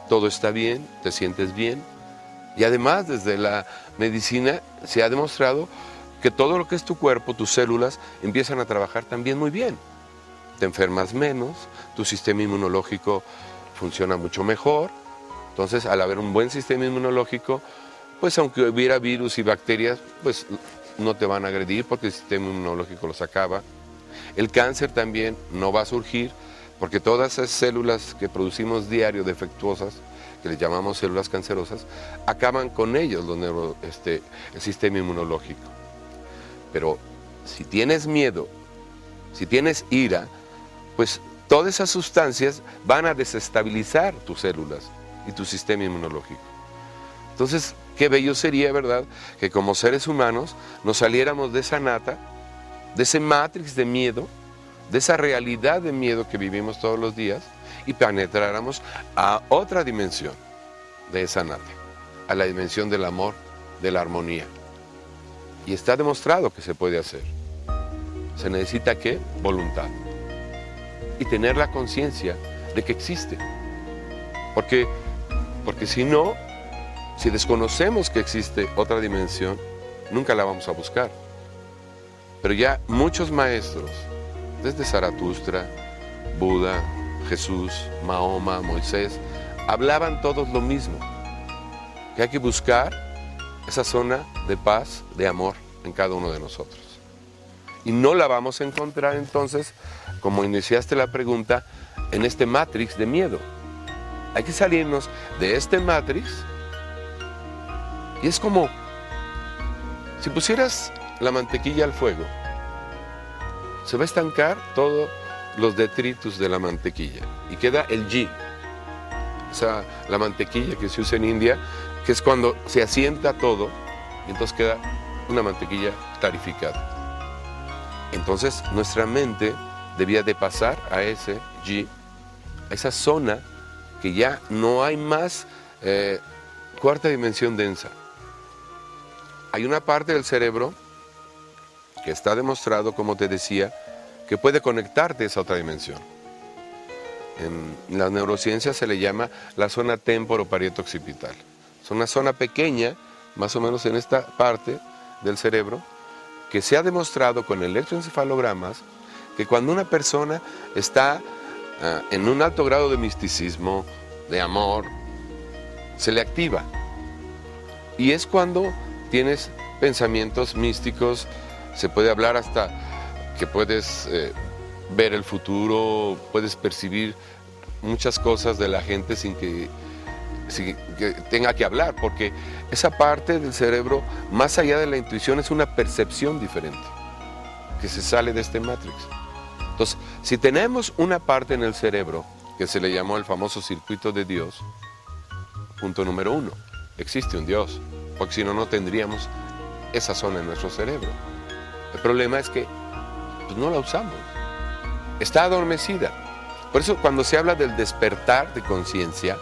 Todo está bien, te sientes bien. Y además, desde la medicina se ha demostrado que todo lo que es tu cuerpo, tus células, empiezan a trabajar también muy bien. Te enfermas menos, tu sistema inmunológico funciona mucho mejor. Entonces, al haber un buen sistema inmunológico, pues aunque hubiera virus y bacterias, pues no te van a agredir porque el sistema inmunológico los acaba. El cáncer también no va a surgir porque todas esas células que producimos diario defectuosas, que les llamamos células cancerosas, acaban con ellos el sistema inmunológico. Pero si tienes miedo, si tienes ira, pues todas esas sustancias van a desestabilizar tus células y tu sistema inmunológico. Entonces, qué bello sería, ¿verdad?, que como seres humanos nos saliéramos de esa nata, de ese matrix de miedo, de esa realidad de miedo que vivimos todos los días y penetráramos a otra dimensión de esa nata, a la dimensión del amor, de la armonía. Y está demostrado que se puede hacer. Se necesita, ¿qué? Voluntad. Y tener la conciencia de que existe. Porque si no, si desconocemos que existe otra dimensión, nunca la vamos a buscar. Pero ya muchos maestros, desde Zaratustra, Buda, Jesús, Mahoma, Moisés, hablaban todos lo mismo, que hay que buscar esa zona de paz, de amor en cada uno de nosotros. Y no la vamos a encontrar entonces, como iniciaste la pregunta, en este matrix de miedo. Hay que salirnos de este matrix y es como si pusieras la mantequilla al fuego. Se va a estancar todos los detritus de la mantequilla y queda el ghee, la mantequilla que se usa en India, que es cuando se asienta todo y entonces queda una mantequilla clarificada. Entonces nuestra mente debía de pasar a ese ghee, a esa zona que ya no hay más cuarta dimensión densa. Hay una parte del cerebro que está demostrado, como te decía, que puede conectarte a esa otra dimensión. En las neurociencias se le llama la zona temporoparieto-occipital. Es una zona pequeña, más o menos en esta parte del cerebro, que se ha demostrado con electroencefalogramas que cuando una persona está en un alto grado de misticismo, de amor, se le activa. Y es cuando tienes pensamientos místicos, se puede hablar hasta que puedes ver el futuro, puedes percibir muchas cosas de la gente sin que tenga que hablar, porque esa parte del cerebro, más allá de la intuición, es una percepción diferente, que se sale de este matrix. Entonces, si tenemos una parte en el cerebro, que se le llamó el famoso circuito de Dios, punto número 1, existe un Dios, porque si no, no tendríamos esa zona en nuestro cerebro. El problema es que pues, no la usamos, está adormecida. Por eso cuando se habla del despertar de conciencia,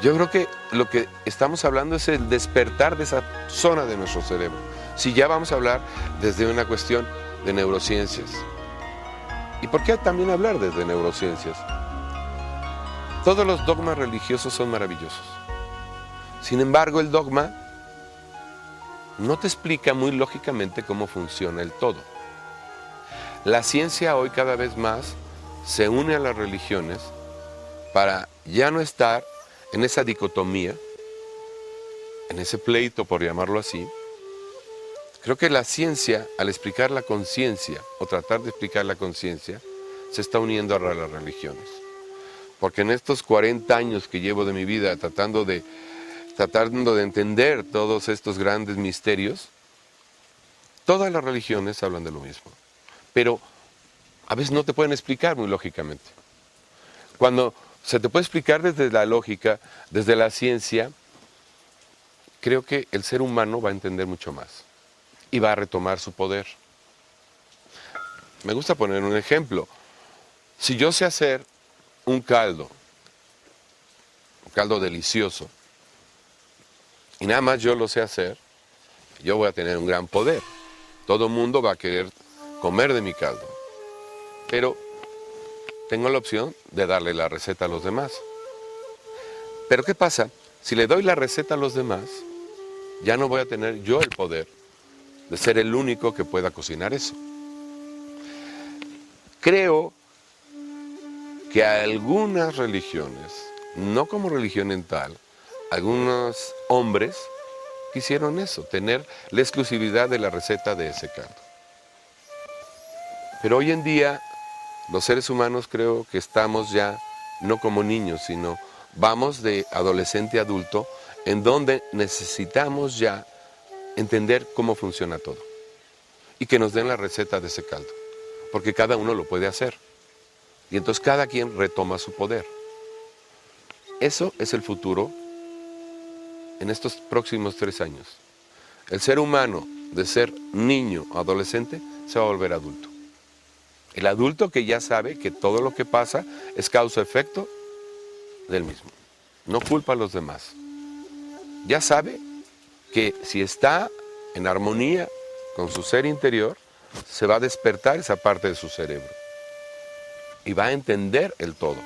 yo creo que lo que estamos hablando es el despertar de esa zona de nuestro cerebro. Si ya vamos a hablar desde una cuestión de neurociencias. ¿Y por qué también hablar desde neurociencias? Todos los dogmas religiosos son maravillosos. Sin embargo, el dogma no te explica muy lógicamente cómo funciona el todo. La ciencia hoy cada vez más se une a las religiones para ya no estar en esa dicotomía, en ese pleito, por llamarlo así. Creo que la ciencia, al explicar la conciencia, o tratar de explicar la conciencia, se está uniendo a las religiones. Porque en estos 40 años que llevo de mi vida tratando de entender todos estos grandes misterios, todas las religiones hablan de lo mismo. Pero a veces no te pueden explicar muy lógicamente. Cuando se te puede explicar desde la lógica, desde la ciencia, creo que el ser humano va a entender mucho más y va a retomar su poder. Me gusta poner un ejemplo. Si yo sé hacer un caldo caldo delicioso, y nada más yo lo sé hacer, yo voy a tener un gran poder. Todo el mundo va a querer comer de mi caldo. Pero tengo la opción de darle la receta a los demás. Pero ¿qué pasa? Si le doy la receta a los demás, ya no voy a tener yo el poder de ser el único que pueda cocinar eso. Creo que algunas religiones, no como religión en tal, algunos hombres quisieron eso, tener la exclusividad de la receta de ese caldo. Pero hoy en día, los seres humanos creo que estamos ya, no como niños, sino vamos de adolescente a adulto, en donde necesitamos ya entender cómo funciona todo. Y que nos den la receta de ese caldo, porque cada uno lo puede hacer. Y entonces cada quien retoma su poder. Eso es el futuro en estos próximos 3 años. El ser humano, de ser niño o adolescente, se va a volver adulto. El adulto que ya sabe que todo lo que pasa es causa-efecto del mismo. No culpa a los demás. Ya sabe que si está en armonía con su ser interior, se va a despertar esa parte de su cerebro. Y va a entender el todo.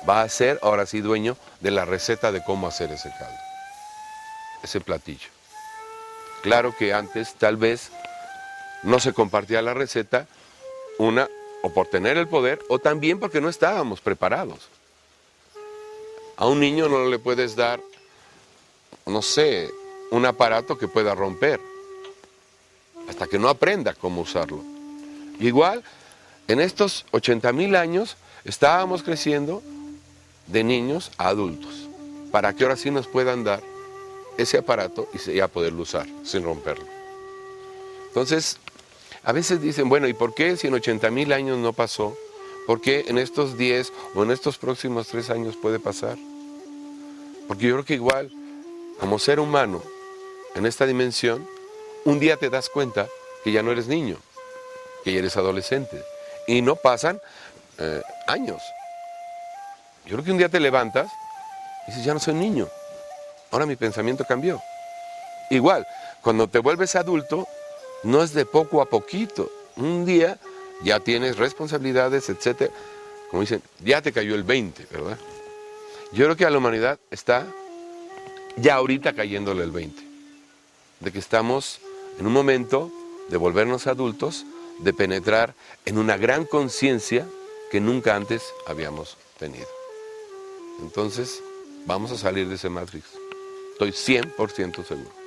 Va a ser ahora sí dueño de la receta de cómo hacer ese caldo, ese platillo. Claro que antes tal vez no se compartía la receta, una, o por tener el poder, o también porque no estábamos preparados. A un niño no le puedes dar, no sé, un aparato que pueda romper, hasta que no aprenda cómo usarlo. Igual, en estos 80,000 años, estábamos creciendo de niños a adultos, para que ahora sí nos puedan dar ese aparato y ya poderlo usar sin romperlo. Entonces, a veces dicen, bueno, ¿y por qué si en 80,000 años no pasó? ¿Por qué en estos 10 o en estos próximos 3 años puede pasar? Porque yo creo que igual, como ser humano, en esta dimensión, un día te das cuenta que ya no eres niño, que ya eres adolescente, y no pasan años. Yo creo que un día te levantas y dices, ya no soy niño, ahora mi pensamiento cambió. Igual, cuando te vuelves adulto, no es de poco a poquito. Un día ya tienes responsabilidades, etcétera. Como dicen, ya te cayó el 20, ¿verdad? Yo creo que a la humanidad está ya ahorita cayéndole el 20. De que estamos en un momento de volvernos adultos, de penetrar en una gran conciencia que nunca antes habíamos tenido. Entonces, vamos a salir de ese Matrix. Estoy 100% seguro.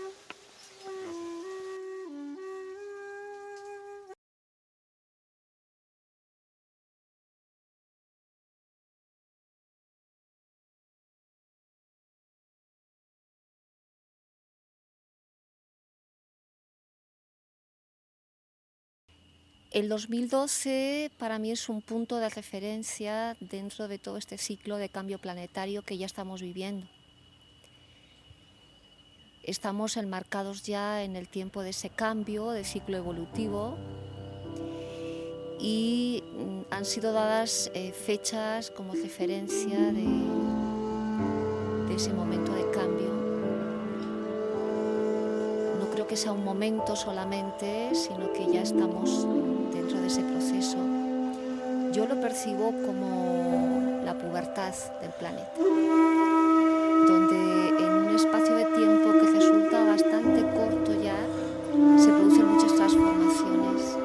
El 2012 para mí es un punto de referencia dentro de todo este ciclo de cambio planetario que ya estamos viviendo. Estamos enmarcados ya en el tiempo de ese cambio, de ciclo evolutivo, y han sido dadas fechas como referencia de ese momento de cambio. No creo que sea un momento solamente, sino que ya estamos dentro de ese proceso. Yo lo percibo como la pubertad del planeta, donde en un espacio de tiempo que resulta bastante corto ya, se producen muchas transformaciones,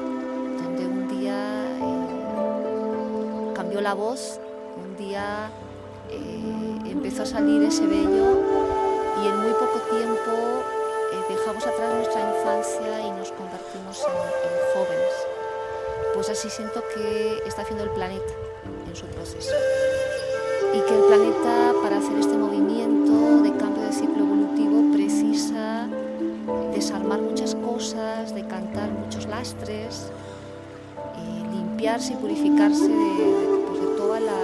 donde un día cambió la voz, un día empezó a salir ese vello y en muy poco tiempo dejamos atrás nuestra infancia y nos convertimos en jóvenes. Pues así siento que está haciendo el planeta en su proceso. Y que el planeta, para hacer este movimiento de cambio de ciclo evolutivo, precisa desarmar muchas cosas, decantar muchos lastres, limpiarse y purificarse de toda la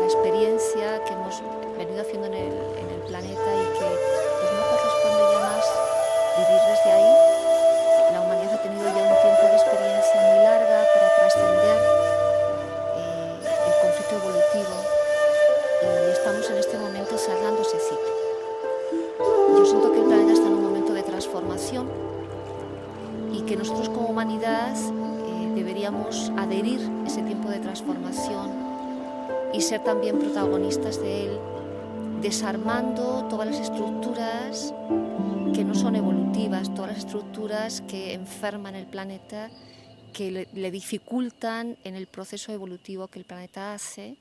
experiencia que hemos venido haciendo en el planeta y que pues, no corresponde ya más vivir desde ahí. La humanidad ha tenido ya un tiempo de experiencia muy larga para trascender el conflicto evolutivo y estamos en este momento tiempo de transformación y ser también protagonistas de él, desarmando todas las estructuras que no son evolutivas, todas las estructuras que enferman el planeta, que le dificultan en el proceso evolutivo que el planeta hace.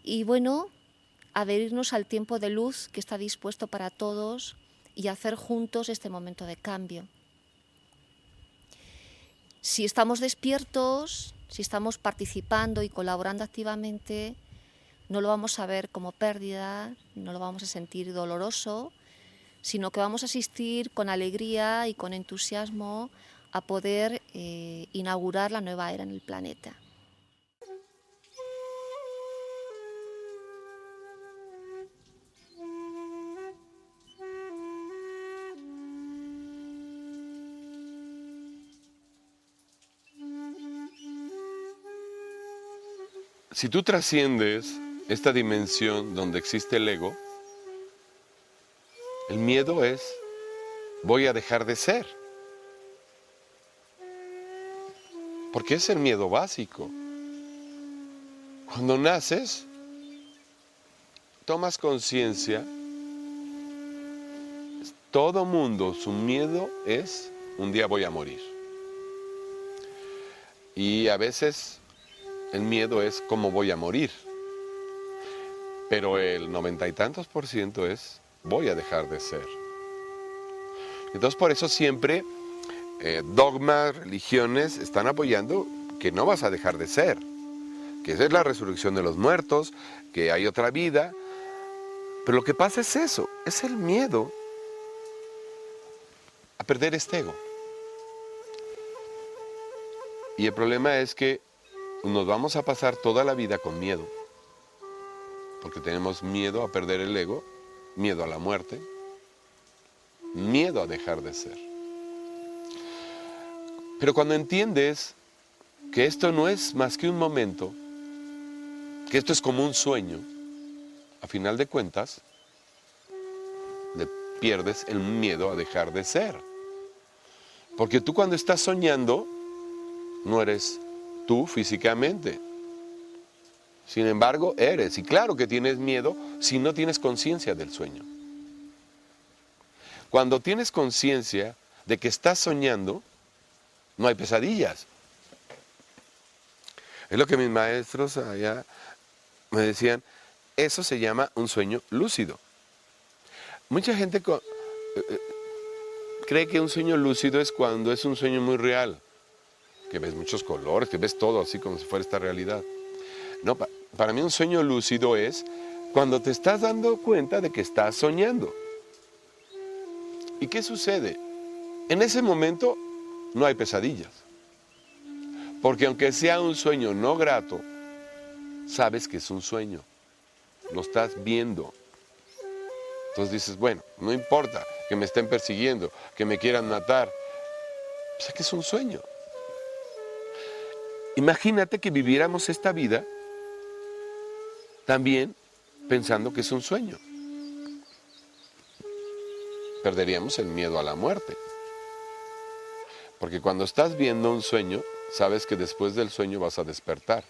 Y bueno, adherirnos al tiempo de luz que está dispuesto para todos y hacer juntos este momento de cambio. Si estamos despiertos, si estamos participando y colaborando activamente, no lo vamos a ver como pérdida, no lo vamos a sentir doloroso, sino que vamos a asistir con alegría y con entusiasmo a poder inaugurar la nueva era en el planeta. Si tú trasciendes esta dimensión donde existe el ego, el miedo es, voy a dejar de ser. Porque es el miedo básico. Cuando naces, tomas conciencia, todo mundo, su miedo es, un día voy a morir. Y a veces el miedo es cómo voy a morir. Pero el 90 y tantos % es, voy a dejar de ser. Entonces por eso siempre dogmas, religiones están apoyando que no vas a dejar de ser, que esa es la resurrección de los muertos, que hay otra vida. Pero lo que pasa es eso, es el miedo a perder este ego. Y el problema es que nos vamos a pasar toda la vida con miedo, porque tenemos miedo a perder el ego, miedo a la muerte, miedo a dejar de ser. Pero cuando entiendes que esto no es más que un momento, que esto es como un sueño, a final de cuentas, le pierdes el miedo a dejar de ser. Porque tú cuando estás soñando, no eres tú físicamente. Sin embargo, eres. Y claro que tienes miedo si no tienes conciencia del sueño. Cuando tienes conciencia de que estás soñando, no hay pesadillas. Es lo que mis maestros allá me decían, eso se llama un sueño lúcido. Mucha gente cree que un sueño lúcido es cuando es un sueño muy real, que ves muchos colores, que ves todo así como si fuera esta realidad. No, para mí un sueño lúcido es cuando te estás dando cuenta de que estás soñando. ¿Y qué sucede? En ese momento no hay pesadillas. Porque aunque sea un sueño no grato, sabes que es un sueño. Lo estás viendo. Entonces dices, bueno, no importa que me estén persiguiendo, que me quieran matar. O sea que es un sueño. Imagínate que viviéramos esta vida también pensando que es un sueño. Perderíamos el miedo a la muerte. Porque cuando estás viendo un sueño, sabes que después del sueño vas a despertar.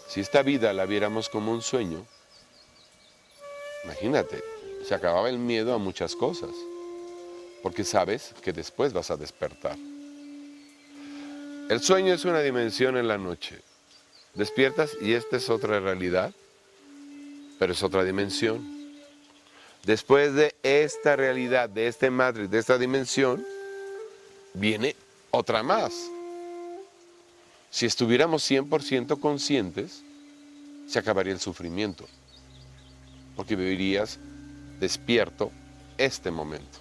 Si esta vida la viéramos como un sueño, imagínate, se acababa el miedo a muchas cosas, porque sabes que después vas a despertar. El sueño es una dimensión en la noche. Despiertas y esta es otra realidad, pero es otra dimensión. Después de esta realidad, de este matrix, de esta dimensión, viene otra más. Si estuviéramos 100% conscientes, se acabaría el sufrimiento, porque vivirías despierto este momento.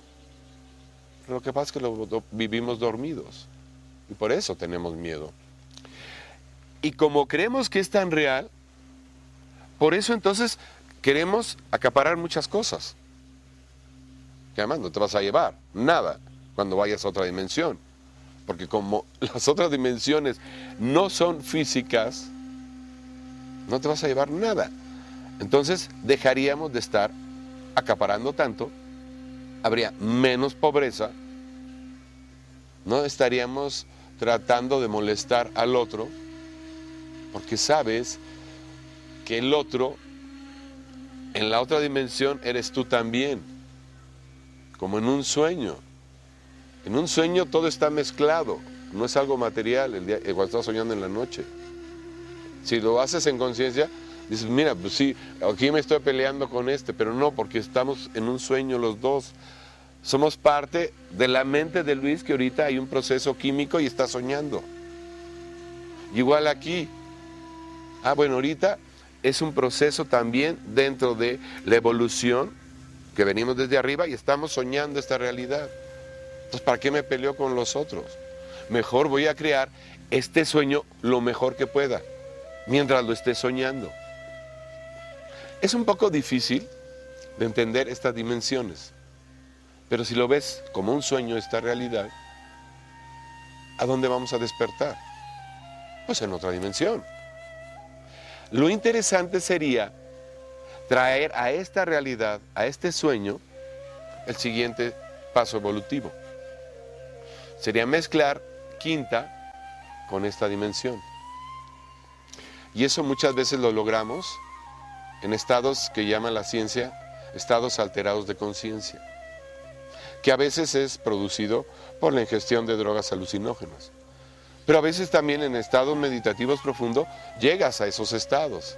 Pero lo que pasa es que lo vivimos dormidos y por eso tenemos miedo. Y como creemos que es tan real, por eso entonces queremos acaparar muchas cosas, que además no te vas a llevar nada cuando vayas a otra dimensión. Porque como las otras dimensiones no son físicas, no te vas a llevar nada. Entonces dejaríamos de estar acaparando tanto, habría menos pobreza, no estaríamos tratando de molestar al otro, porque sabes que el otro, en la otra dimensión, eres tú también, como en un sueño. En un sueño todo está mezclado, no es algo material cuando estás soñando en la noche. Si lo haces en conciencia, dices, mira, pues sí, aquí me estoy peleando con pero no, porque estamos en un sueño los dos. Somos parte de la mente de Luis, que ahorita hay un proceso químico y está soñando. Igual aquí. Bueno, ahorita es un proceso también dentro de la evolución, que venimos desde arriba y estamos soñando esta realidad. Entonces, ¿para qué me peleo con los otros? Mejor voy a crear este sueño lo mejor que pueda, mientras lo esté soñando. Es un poco difícil de entender estas dimensiones, pero si lo ves como un sueño esta realidad, ¿a dónde vamos a despertar? Pues en otra dimensión. Lo interesante sería traer a esta realidad, a este sueño, el siguiente paso evolutivo. Sería mezclar quinta con esta dimensión. Y eso muchas veces lo logramos en estados que llaman la ciencia estados alterados de conciencia, que a veces es producido por la ingestión de drogas alucinógenas. Pero a veces también en estados meditativos profundos llegas a esos estados,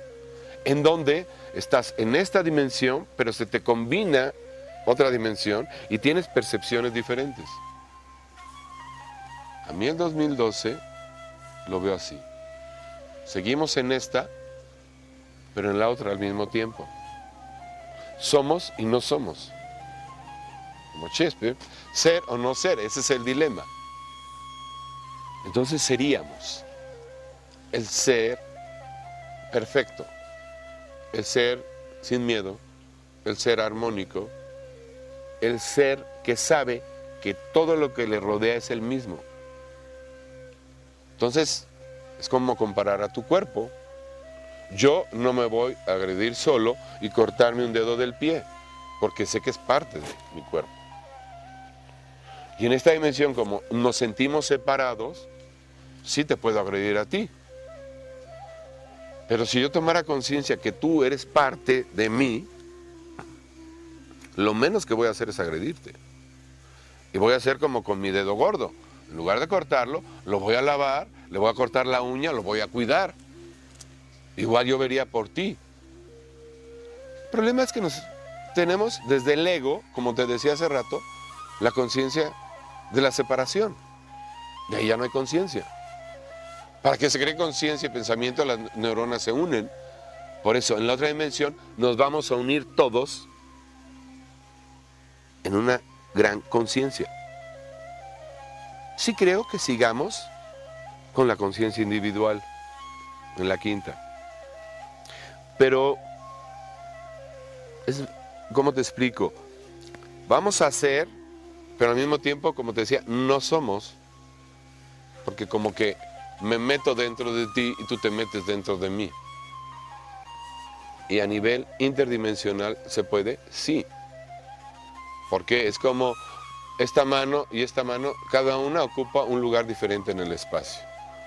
en donde estás en esta dimensión, pero se te combina otra dimensión y tienes percepciones diferentes. A mí el 2012 lo veo así. Seguimos en esta, pero en la otra al mismo tiempo. Somos y no somos. Como Shakespeare, ser o no ser, ese es el dilema. Entonces seríamos el ser perfecto, el ser sin miedo, el ser armónico, el ser que sabe que todo lo que le rodea es el mismo. Entonces, es como comparar a tu cuerpo. Yo no me voy a agredir solo y cortarme un dedo del pie, porque sé que es parte de mi cuerpo. Y en esta dimensión, como nos sentimos separados, sí te puedo agredir a ti. Pero si yo tomara conciencia que tú eres parte de mí, lo menos que voy a hacer es agredirte. Y voy a hacer como con mi dedo gordo. En lugar de cortarlo, lo voy a lavar, le voy a cortar la uña, lo voy a cuidar. Igual yo vería por ti. El problema es que tenemos desde el ego, como te decía hace rato, la conciencia de la separación. De ahí ya no hay conciencia. Para que se cree conciencia y pensamiento, las neuronas se unen. Por eso, en la otra dimensión, nos vamos a unir todos en una gran conciencia. Sí creo que sigamos con la conciencia individual en la quinta. Pero, ¿cómo te explico? Vamos a ser, pero al mismo tiempo, como te decía, no somos. Porque como que me meto dentro de ti y tú te metes dentro de mí. Y a nivel interdimensional, ¿se puede? Sí. Porque es como esta mano y esta mano, cada una ocupa un lugar diferente en el espacio.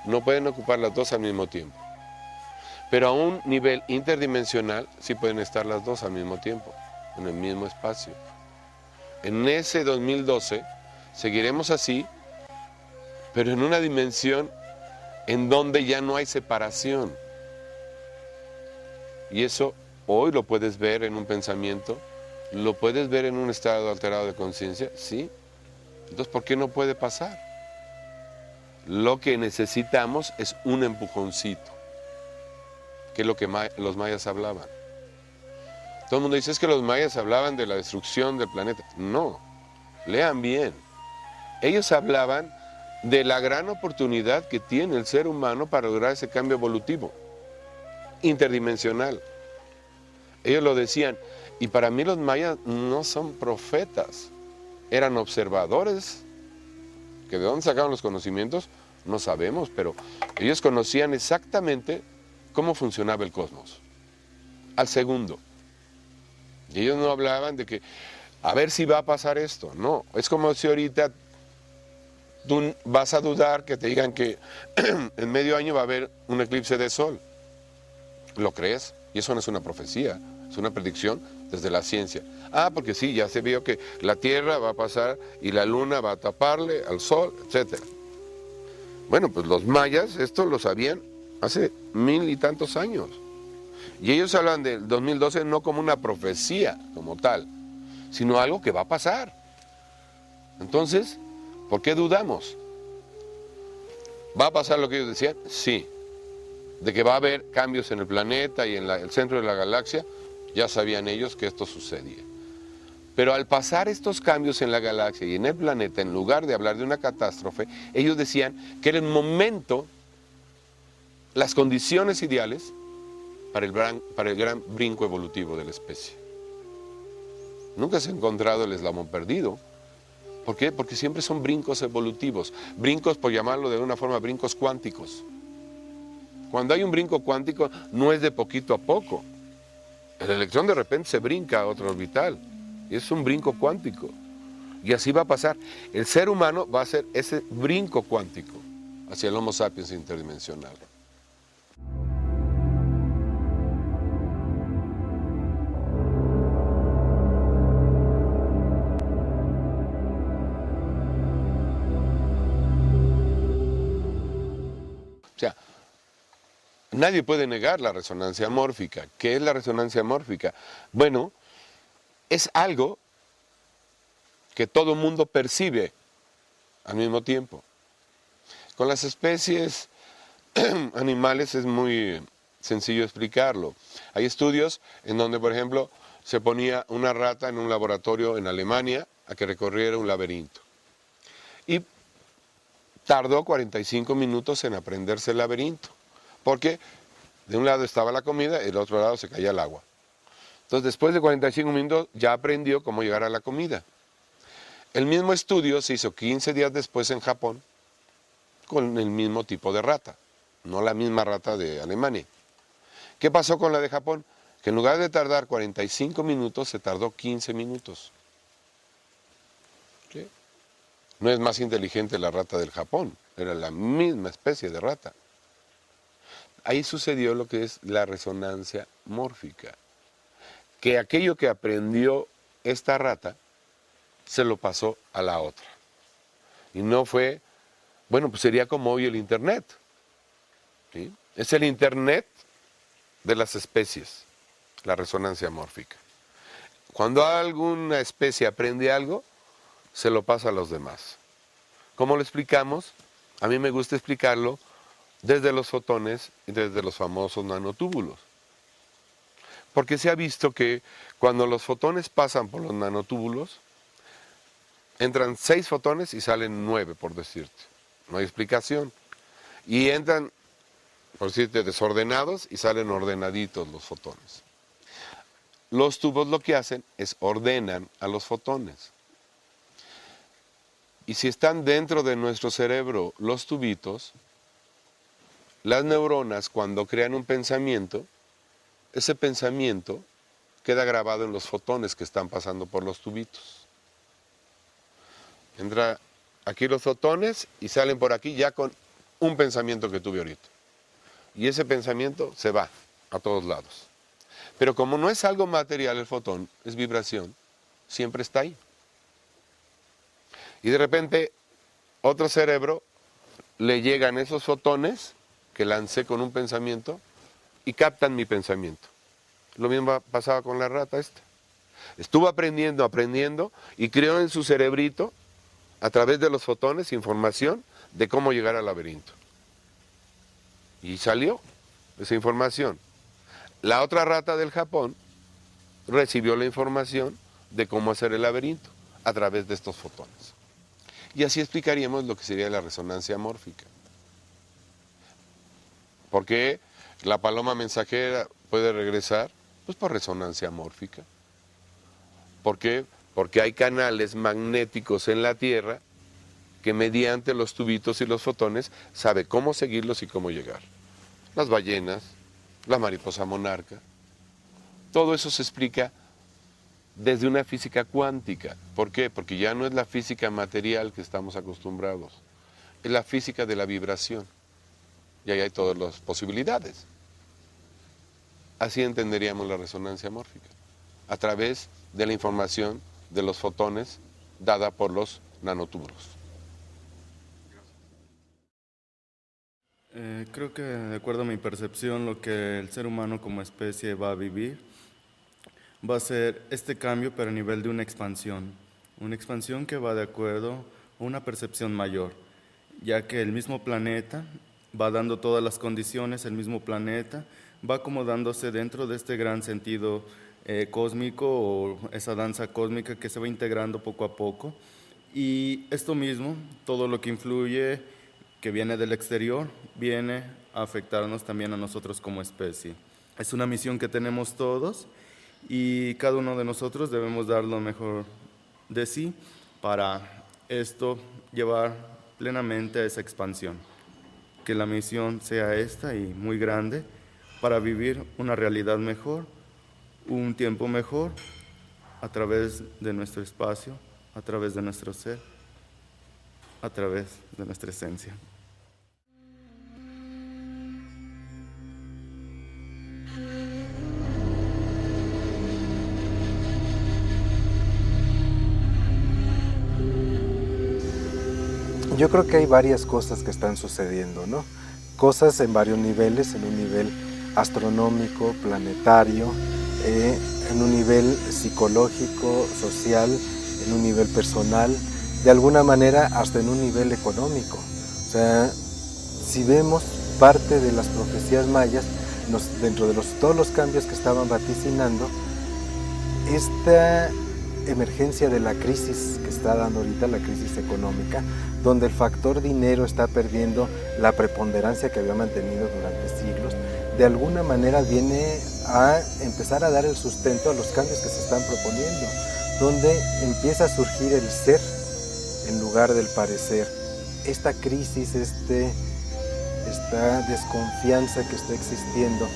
No pueden ocupar las dos al mismo tiempo. Pero a un nivel interdimensional sí pueden estar las dos al mismo tiempo, en el mismo espacio. En ese 2012 seguiremos así, pero en una dimensión en donde ya no hay separación. Y eso hoy lo puedes ver en un pensamiento, lo puedes ver en un estado alterado de conciencia, sí. Entonces, ¿por qué no puede pasar? Lo que necesitamos es un empujoncito, que es lo que los mayas hablaban. Todo el mundo dice, es que los mayas hablaban de la destrucción del planeta. No, lean bien. Ellos hablaban de la gran oportunidad que tiene el ser humano para lograr ese cambio evolutivo, interdimensional. Ellos lo decían, y para mí los mayas no son profetas, eran observadores, que de dónde sacaron los conocimientos, no sabemos, pero ellos conocían exactamente cómo funcionaba el cosmos, al segundo. Y ellos no hablaban de que, a ver si va a pasar esto, no, es como si ahorita tú vas a dudar que te digan que en medio año va a haber un eclipse de sol. ¿Lo crees? Y eso no es una profecía, es una predicción desde la ciencia. Ah, porque sí, ya se vio que la Tierra va a pasar y la Luna va a taparle al Sol, etc. Bueno, pues los mayas esto lo sabían hace 1000 y tantos años. Y ellos hablan del 2012 no como una profecía como tal, sino algo que va a pasar. Entonces, ¿por qué dudamos? ¿Va a pasar lo que ellos decían? Sí. De que va a haber cambios en el planeta y en el centro de la galaxia, ya sabían ellos que esto sucedía. Pero al pasar estos cambios en la galaxia y en el planeta, en lugar de hablar de una catástrofe, ellos decían que era el momento, las condiciones ideales para el gran brinco evolutivo de la especie. Nunca se ha encontrado el eslabón perdido. ¿Por qué? Porque siempre son brincos evolutivos. Brincos, por llamarlo de una forma, brincos cuánticos. Cuando hay un brinco cuántico, no es de poquito a poco. El electrón de repente se brinca a otro orbital. Y es un brinco cuántico. Y así va a pasar. El ser humano va a hacer ese brinco cuántico hacia el Homo sapiens interdimensional. O sea, nadie puede negar la resonancia mórfica. ¿Qué es la resonancia mórfica? Bueno, es algo que todo mundo percibe al mismo tiempo. Con las especies animales es muy sencillo explicarlo. Hay estudios en donde, por ejemplo, se ponía una rata en un laboratorio en Alemania a que recorriera un laberinto. Y tardó 45 minutos en aprenderse el laberinto, porque de un lado estaba la comida y del otro lado se caía el agua. Entonces, después de 45 minutos ya aprendió cómo llegar a la comida. El mismo estudio se hizo 15 días después en Japón con el mismo tipo de rata, no la misma rata de Alemania. ¿Qué pasó con la de Japón? Que en lugar de tardar 45 minutos, se tardó 15 minutos. ¿Sí? No es más inteligente la rata del Japón, era la misma especie de rata. Ahí sucedió lo que es la resonancia mórfica, que aquello que aprendió esta rata se lo pasó a la otra. Y no fue, bueno, pues sería como hoy el Internet. ¿Sí? Es el Internet de las especies, la resonancia mórfica. Cuando alguna especie aprende algo, se lo pasa a los demás. ¿Cómo lo explicamos? A mí me gusta explicarlo desde los fotones y desde los famosos nanotúbulos. Porque se ha visto que cuando los fotones pasan por los nanotúbulos, entran 6 fotones y salen 9, por decirte. No hay explicación. Y entran, por decirte, desordenados y salen ordenaditos los fotones. Los tubos lo que hacen es ordenan a los fotones. Y si están dentro de nuestro cerebro los tubitos, las neuronas cuando crean un pensamiento, ese pensamiento queda grabado en los fotones que están pasando por los tubitos. Entra aquí los fotones y salen por aquí ya con un pensamiento que tuve ahorita. Y ese pensamiento se va a todos lados. Pero como no es algo material el fotón, es vibración, siempre está ahí. Y de repente, otro cerebro le llegan esos fotones que lancé con un pensamiento y captan mi pensamiento. Lo mismo pasaba con la rata esta. Estuvo aprendiendo y creó en su cerebrito, a través de los fotones, información de cómo llegar al laberinto. Y salió esa información. La otra rata del Japón recibió la información de cómo hacer el laberinto a través de estos fotones. Y así explicaríamos lo que sería la resonancia mórfica. ¿Por qué la paloma mensajera puede regresar? Pues por resonancia mórfica. ¿Por qué? Porque hay canales magnéticos en la Tierra que mediante los tubitos y los fotones sabe cómo seguirlos y cómo llegar. Las ballenas, la mariposa monarca, todo eso se explica desde una física cuántica. ¿Por qué? Porque ya no es la física material que estamos acostumbrados. es la física de la vibración. Y ahí hay todas las posibilidades. Así entenderíamos la resonancia mórfica, a través de la información de los fotones dada por los nanotubos. Creo que de acuerdo a mi percepción, lo que el ser humano como especie va a vivir va a ser este cambio, pero a nivel de una expansión que va de acuerdo a una percepción mayor, ya que el mismo planeta va dando todas las condiciones, el mismo planeta va acomodándose dentro de este gran sentido cósmico o esa danza cósmica que se va integrando poco a poco. Y esto mismo, todo lo que influye, que viene del exterior, viene a afectarnos también a nosotros como especie. Es una misión que tenemos todos y cada uno de nosotros debemos dar lo mejor de sí para esto llevar plenamente a esa expansión. Que la misión sea esta y muy grande para vivir una realidad mejor, un tiempo mejor a través de nuestro espacio, a través de nuestro ser, a través de nuestra esencia. Yo creo que hay varias cosas que están sucediendo, ¿no? Cosas en varios niveles, en un nivel astronómico, planetario, en un nivel psicológico, social, en un nivel personal, de alguna manera hasta en un nivel económico. O sea, si vemos parte de las profecías mayas, dentro de todos los cambios que estaban vaticinando, esta emergencia de la crisis que está dando ahorita, la crisis económica, donde el factor dinero está perdiendo la preponderancia que había mantenido durante siglos, de alguna manera viene a empezar a dar el sustento a los cambios que se están proponiendo, donde empieza a surgir el ser en lugar del parecer. Esta crisis, esta desconfianza que está existiendo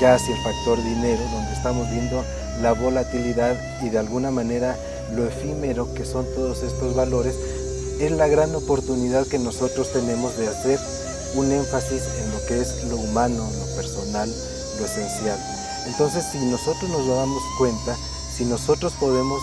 ya hacia el factor dinero, donde estamos viendo la volatilidad y de alguna manera lo efímero que son todos estos valores, es la gran oportunidad que nosotros tenemos de hacer un énfasis en lo que es lo humano, lo personal, lo esencial. Entonces, si nosotros nos damos cuenta, si nosotros podemos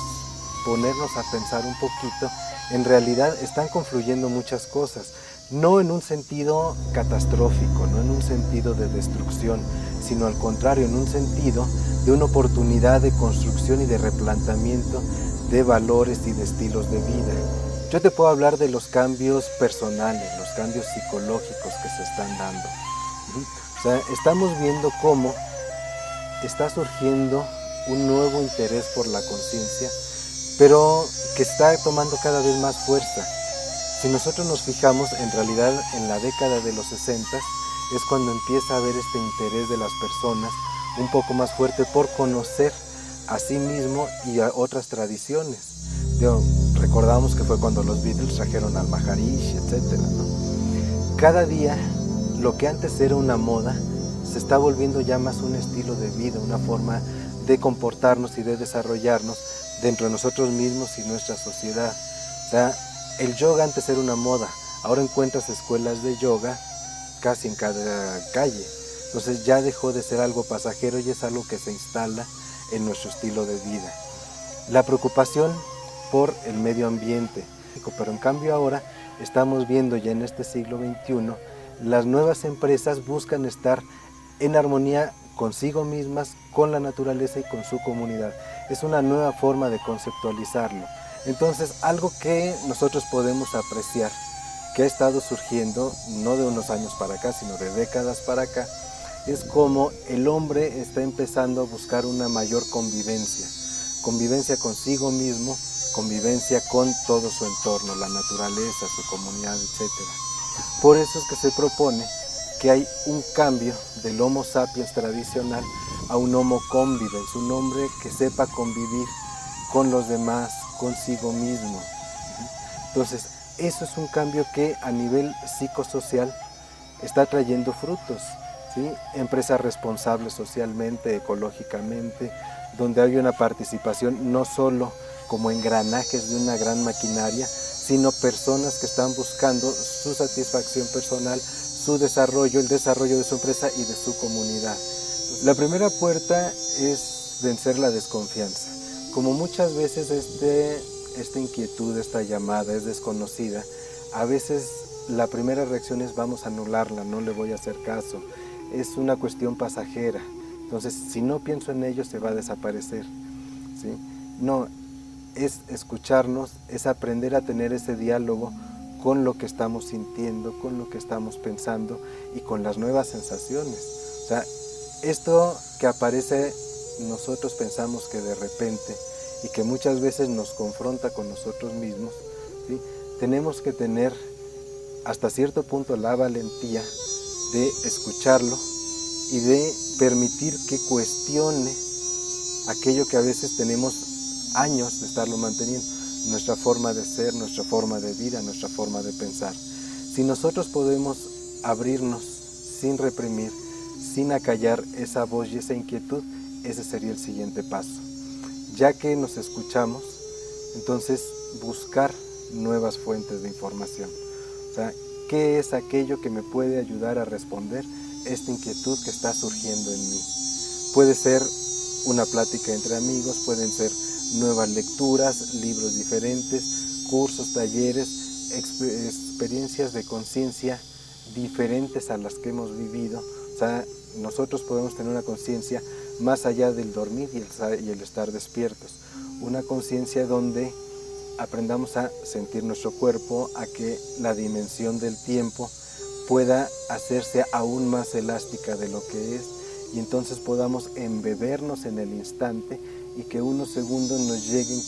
ponernos a pensar un poquito, en realidad están confluyendo muchas cosas, no en un sentido catastrófico, no en un sentido de destrucción, sino al contrario, en un sentido de una oportunidad de construcción y de replanteamiento de valores y de estilos de vida. Yo te puedo hablar de los cambios personales, los cambios psicológicos que se están dando. O sea, estamos viendo cómo está surgiendo un nuevo interés por la conciencia, pero que está tomando cada vez más fuerza. Si nosotros nos fijamos, en realidad en la década de los 60 es cuando empieza a haber este interés de las personas un poco más fuerte por conocer a sí mismo y a otras tradiciones. Recordamos que fue cuando los Beatles trajeron al Maharishi, etc., ¿no? Cada día lo que antes era una moda se está volviendo ya más un estilo de vida, una forma de comportarnos y de desarrollarnos dentro de nosotros mismos y nuestra sociedad. O sea, el yoga antes era una moda, ahora encuentras escuelas de yoga casi en cada calle. Entonces ya dejó de ser algo pasajero y es algo que se instala en nuestro estilo de vida. La preocupación por el medio ambiente, pero en cambio ahora estamos viendo ya en este siglo XXI, las nuevas empresas buscan estar en armonía consigo mismas, con la naturaleza y con su comunidad. Es una nueva forma de conceptualizarlo. Entonces, algo que nosotros podemos apreciar, que ha estado surgiendo, no de unos años para acá, sino de décadas para acá, es como el hombre está empezando a buscar una mayor convivencia. Convivencia consigo mismo, convivencia con todo su entorno, la naturaleza, su comunidad, etc. Por eso es que se propone que hay un cambio del Homo sapiens tradicional a un Homo convivens, un hombre que sepa convivir con los demás, consigo mismo. Entonces, eso es un cambio que a nivel psicosocial está trayendo frutos, ¿sí? Empresas responsables socialmente, ecológicamente, donde hay una participación no solo como engranajes de una gran maquinaria, sino personas que están buscando su satisfacción personal, su desarrollo, el desarrollo de su empresa y de su comunidad. La primera puerta es vencer la desconfianza. Como muchas veces esta inquietud, esta llamada es desconocida, a veces la primera reacción es vamos a anularla, no le voy a hacer caso, es una cuestión pasajera, entonces si no pienso en ello se va a desaparecer, ¿sí? No, es escucharnos, es aprender a tener ese diálogo con lo que estamos sintiendo, con lo que estamos pensando y con las nuevas sensaciones. O sea, esto que aparece nosotros pensamos que de repente y que muchas veces nos confronta con nosotros mismos, ¿sí? Tenemos que tener hasta cierto punto la valentía de escucharlo y de permitir que cuestione aquello que a veces tenemos años de estarlo manteniendo, nuestra forma de ser, nuestra forma de vida, nuestra forma de pensar. Si nosotros podemos abrirnos sin reprimir, sin acallar esa voz y esa inquietud, ese sería el siguiente paso. Ya que nos escuchamos, entonces buscar nuevas fuentes de información. O sea, ¿qué es aquello que me puede ayudar a responder esta inquietud que está surgiendo en mí? Puede ser una plática entre amigos, pueden ser nuevas lecturas, libros diferentes, cursos, talleres, experiencias de conciencia diferentes a las que hemos vivido. O sea, nosotros podemos tener una conciencia más allá del dormir y el estar despiertos. Una conciencia donde aprendamos a sentir nuestro cuerpo, a que la dimensión del tiempo pueda hacerse aún más elástica de lo que es, y entonces podamos embebernos en el instante y que unos segundos nos lleguen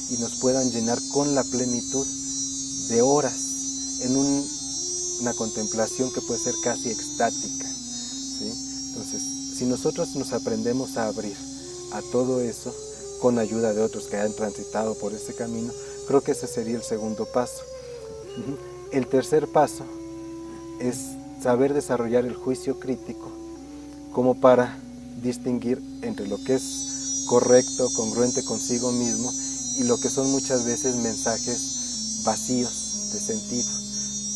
y nos puedan llenar con la plenitud de horas en una contemplación que puede ser casi extática, ¿sí? Entonces, si nosotros nos aprendemos a abrir a todo eso con ayuda de otros que han transitado por ese camino, creo que ese sería el segundo paso. El tercer paso es saber desarrollar el juicio crítico como para distinguir entre lo que es correcto, congruente consigo mismo y lo que son muchas veces mensajes vacíos de sentido,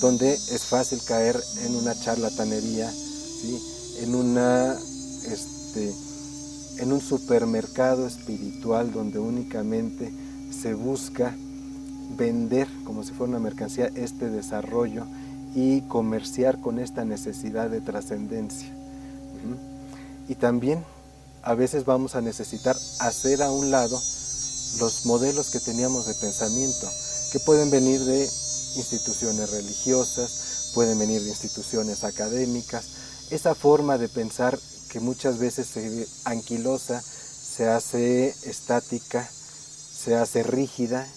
donde es fácil caer en una charlatanería, ¿sí? en un supermercado espiritual donde únicamente se busca vender como si fuera una mercancía este desarrollo y comerciar con esta necesidad de trascendencia. Y también a veces vamos a necesitar hacer a un lado los modelos que teníamos de pensamiento, que pueden venir de instituciones religiosas, pueden venir de instituciones académicas, esa forma de pensar que muchas veces se anquilosa, se hace estática, se hace rígida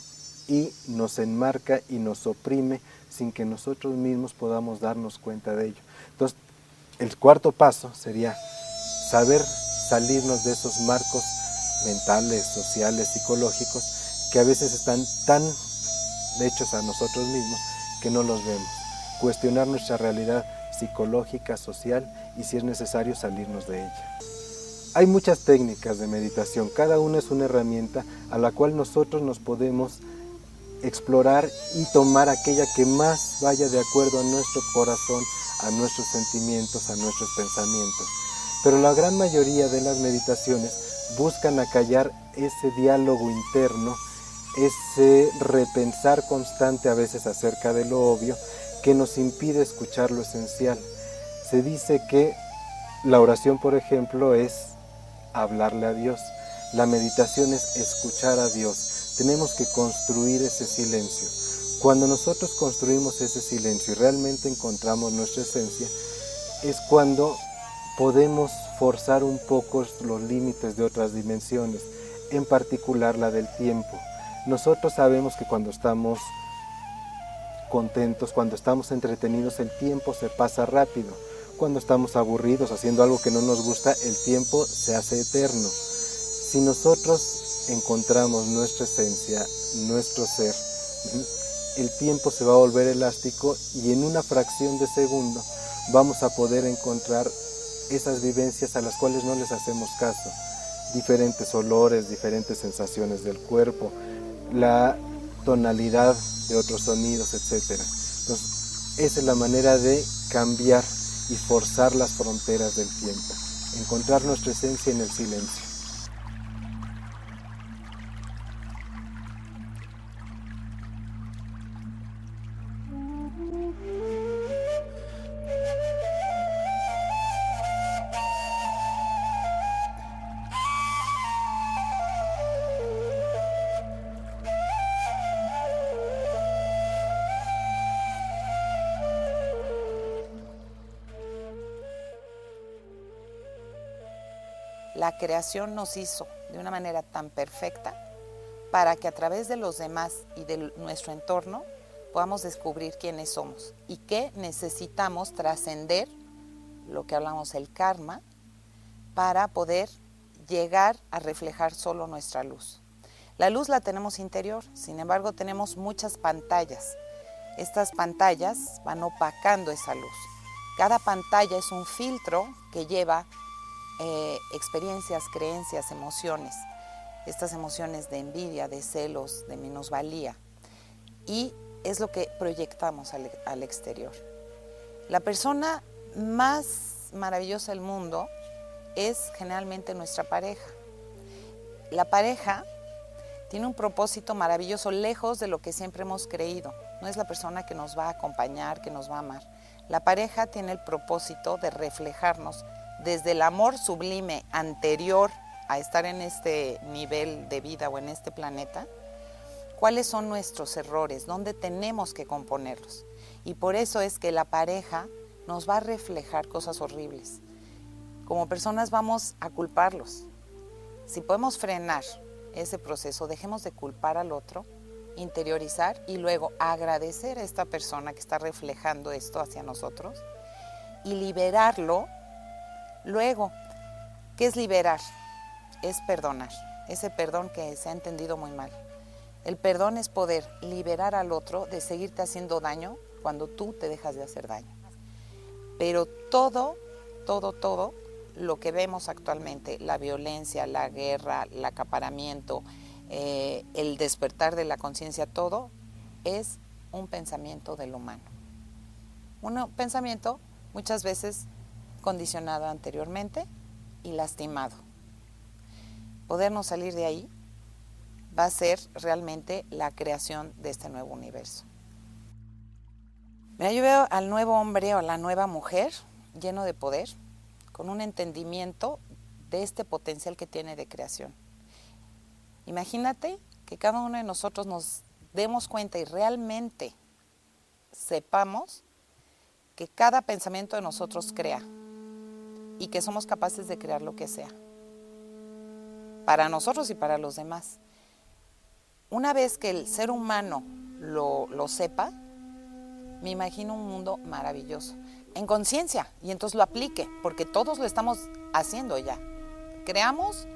y nos enmarca y nos oprime sin que nosotros mismos podamos darnos cuenta de ello. Entonces, el cuarto paso sería saber salirnos de esos marcos mentales, sociales, psicológicos, que a veces están tan hechos a nosotros mismos que no los vemos. Cuestionar nuestra realidad psicológica, social y si es necesario salirnos de ella. Hay muchas técnicas de meditación, cada una es una herramienta a la cual nosotros nos podemos explorar y tomar aquella que más vaya de acuerdo a nuestro corazón, a nuestros sentimientos, a nuestros pensamientos. Pero la gran mayoría de las meditaciones buscan acallar ese diálogo interno, ese repensar constante a veces acerca de lo obvio que nos impide escuchar lo esencial. Se dice que la oración, por ejemplo, es hablarle a Dios. La meditación es escuchar a Dios. Tenemos que construir ese silencio. Cuando nosotros construimos ese silencio y realmente encontramos nuestra esencia, es cuando podemos forzar un poco los límites de otras dimensiones, en particular la del tiempo. Nosotros sabemos que cuando estamos contentos, cuando estamos entretenidos, el tiempo se pasa rápido. Cuando estamos aburridos haciendo algo que no nos gusta, el tiempo se hace eterno. Si nosotros encontramos nuestra esencia, nuestro ser, el tiempo se va a volver elástico y en una fracción de segundo vamos a poder encontrar esas vivencias a las cuales no les hacemos caso. Diferentes olores, diferentes sensaciones del cuerpo, la tonalidad de otros sonidos, etc. Entonces, esa es la manera de cambiar y forzar las fronteras del tiempo, encontrar nuestra esencia en el silencio. La creación nos hizo de una manera tan perfecta para que a través de los demás y de nuestro entorno podamos descubrir quiénes somos y que necesitamos trascender lo que hablamos el karma para poder llegar a reflejar solo nuestra luz. La luz la tenemos interior, sin embargo tenemos muchas pantallas. Estas pantallas van opacando esa luz. Cada pantalla es un filtro que lleva experiencias, creencias, emociones. Estas emociones de envidia, de celos, de minusvalía. Y es lo que proyectamos al exterior. La persona más maravillosa del mundo es generalmente nuestra pareja. La pareja tiene un propósito maravilloso, lejos de lo que siempre hemos creído. No es la persona que nos va a acompañar, que nos va a amar. La pareja tiene el propósito de reflejarnos desde el amor sublime anterior a estar en este nivel de vida o en este planeta, cuáles son nuestros errores, dónde tenemos que componerlos. Y por eso es que la pareja nos va a reflejar cosas horribles. Como personas vamos a culparlos. Si podemos frenar ese proceso, dejemos de culpar al otro, interiorizar y luego agradecer a esta persona que está reflejando esto hacia nosotros y liberarlo. Luego, ¿qué es liberar? Es perdonar, ese perdón que se ha entendido muy mal. El perdón es poder liberar al otro de seguirte haciendo daño cuando tú te dejas de hacer daño. Pero todo lo que vemos actualmente, la violencia, la guerra, el acaparamiento, el despertar de la conciencia, todo es un pensamiento del humano. Un pensamiento muchas veces condicionado anteriormente y lastimado. Podernos salir de ahí va a ser realmente la creación de este nuevo universo. Mira, yo veo al nuevo hombre o a la nueva mujer lleno de poder, con un entendimiento de este potencial que tiene de creación. Imagínate que cada uno de nosotros nos demos cuenta y realmente sepamos que cada pensamiento de nosotros crea y que somos capaces de crear lo que sea, para nosotros y para los demás. Una vez que el ser humano lo sepa, me imagino un mundo maravilloso, en conciencia, y entonces lo aplique, porque todos lo estamos haciendo ya. Creamos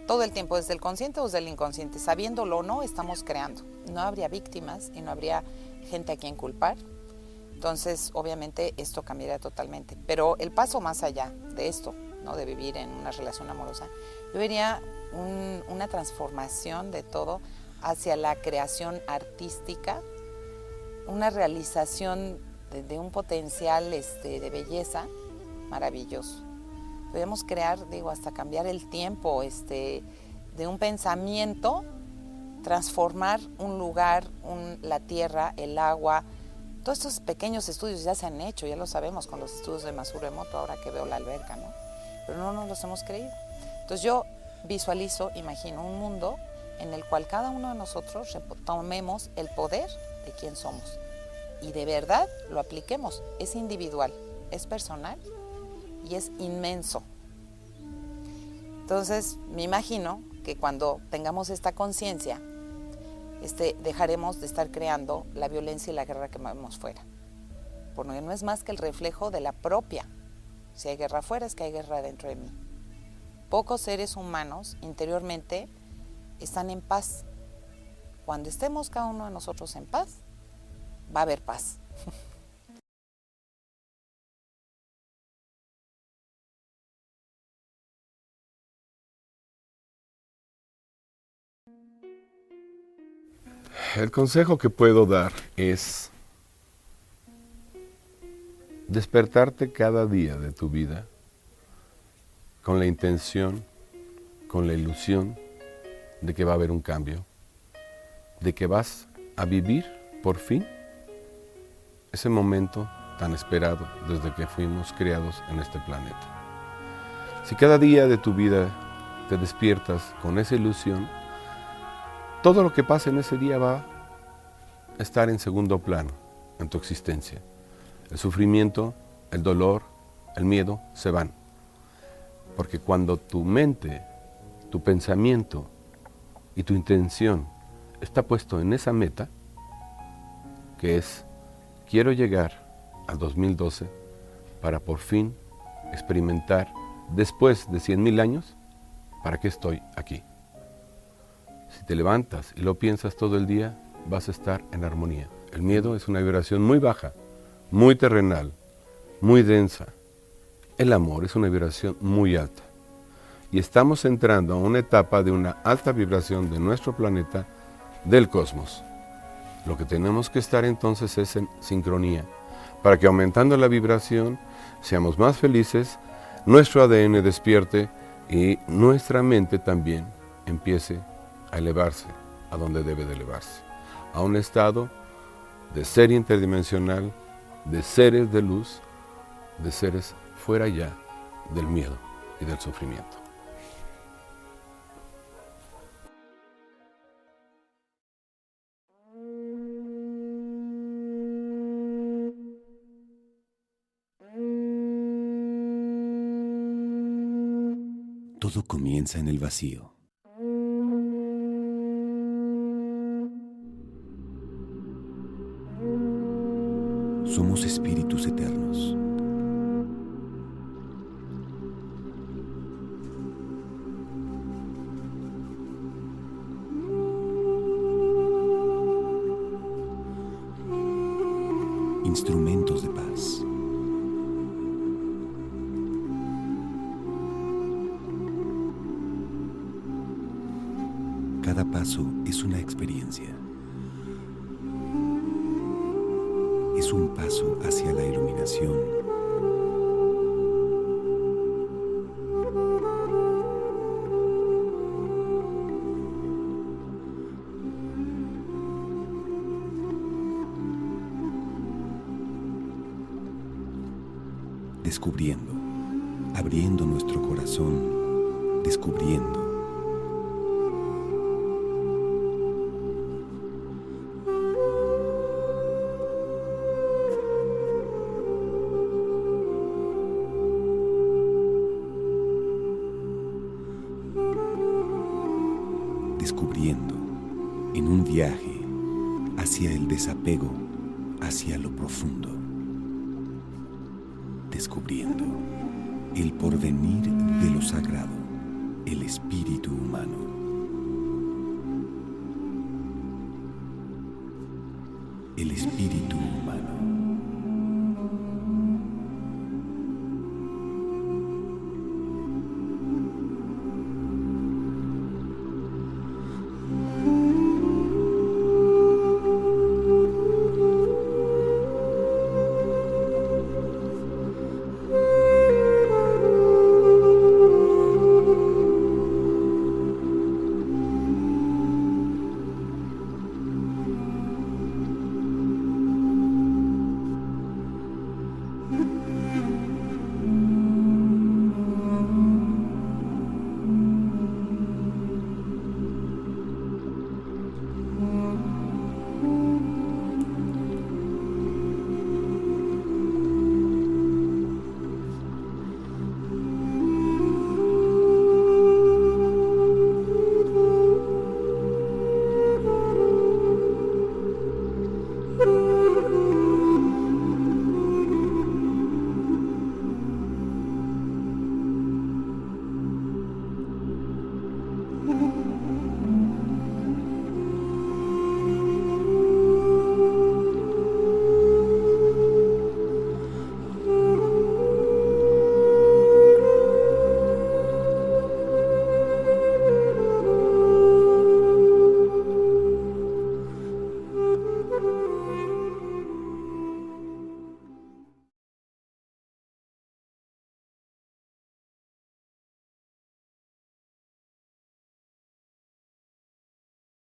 todo el tiempo, desde el consciente o desde el inconsciente, sabiéndolo o no, estamos creando. No habría víctimas y no habría gente a quien culpar. Entonces, obviamente, esto cambiaría totalmente. Pero el paso más allá de esto, ¿no?, de vivir en una relación amorosa, yo vería una transformación de todo hacia la creación artística, una realización de un potencial de belleza maravilloso. Podemos crear, hasta cambiar el tiempo, de un pensamiento, transformar un lugar, la tierra, el agua. Todos estos pequeños estudios ya se han hecho, ya lo sabemos con los estudios de Masaru Emoto, ahora que veo la alberca, ¿no? Pero no nos los hemos creído. Entonces yo visualizo, imagino un mundo en el cual cada uno de nosotros tomemos el poder de quién somos y de verdad lo apliquemos. Es individual, es personal y es inmenso. Entonces me imagino que cuando tengamos esta conciencia, dejaremos de estar creando la violencia y la guerra que vemos fuera, porque no es más que el reflejo de la propia. Si hay guerra afuera, es que hay guerra dentro de mí. Pocos seres humanos interiormente están en paz. Cuando estemos cada uno de nosotros en paz, va a haber paz. El consejo que puedo dar es despertarte cada día de tu vida con la intención, con la ilusión de que va a haber un cambio, de que vas a vivir por fin ese momento tan esperado desde que fuimos creados en este planeta. Si cada día de tu vida te despiertas con esa ilusión, todo lo que pase en ese día va a estar en segundo plano en tu existencia. El sufrimiento, el dolor, el miedo se van. Porque cuando tu mente, tu pensamiento y tu intención está puesto en esa meta, que es, quiero llegar al 2012 para por fin experimentar, después de 100,000 años, ¿para qué estoy aquí? Si te levantas y lo piensas todo el día, vas a estar en armonía. El miedo es una vibración muy baja, muy terrenal, muy densa. El amor es una vibración muy alta. Y estamos entrando a una etapa de una alta vibración de nuestro planeta, del cosmos. Lo que tenemos que estar entonces es en sincronía, para que aumentando la vibración seamos más felices, nuestro ADN despierte y nuestra mente también empiece a elevarse a donde debe de elevarse, a un estado de ser interdimensional, de seres de luz, de seres fuera ya del miedo y del sufrimiento. Todo comienza en el vacío. Somos espíritus eternos. Instrumentos de paz. Cada paso es una experiencia. Es un paso hacia la iluminación. Descubriendo, abriendo nuestro corazón, descubriendo. Descubriendo en un viaje hacia el desapego, hacia lo profundo. Descubriendo el porvenir de lo sagrado, el espíritu humano. El espíritu humano.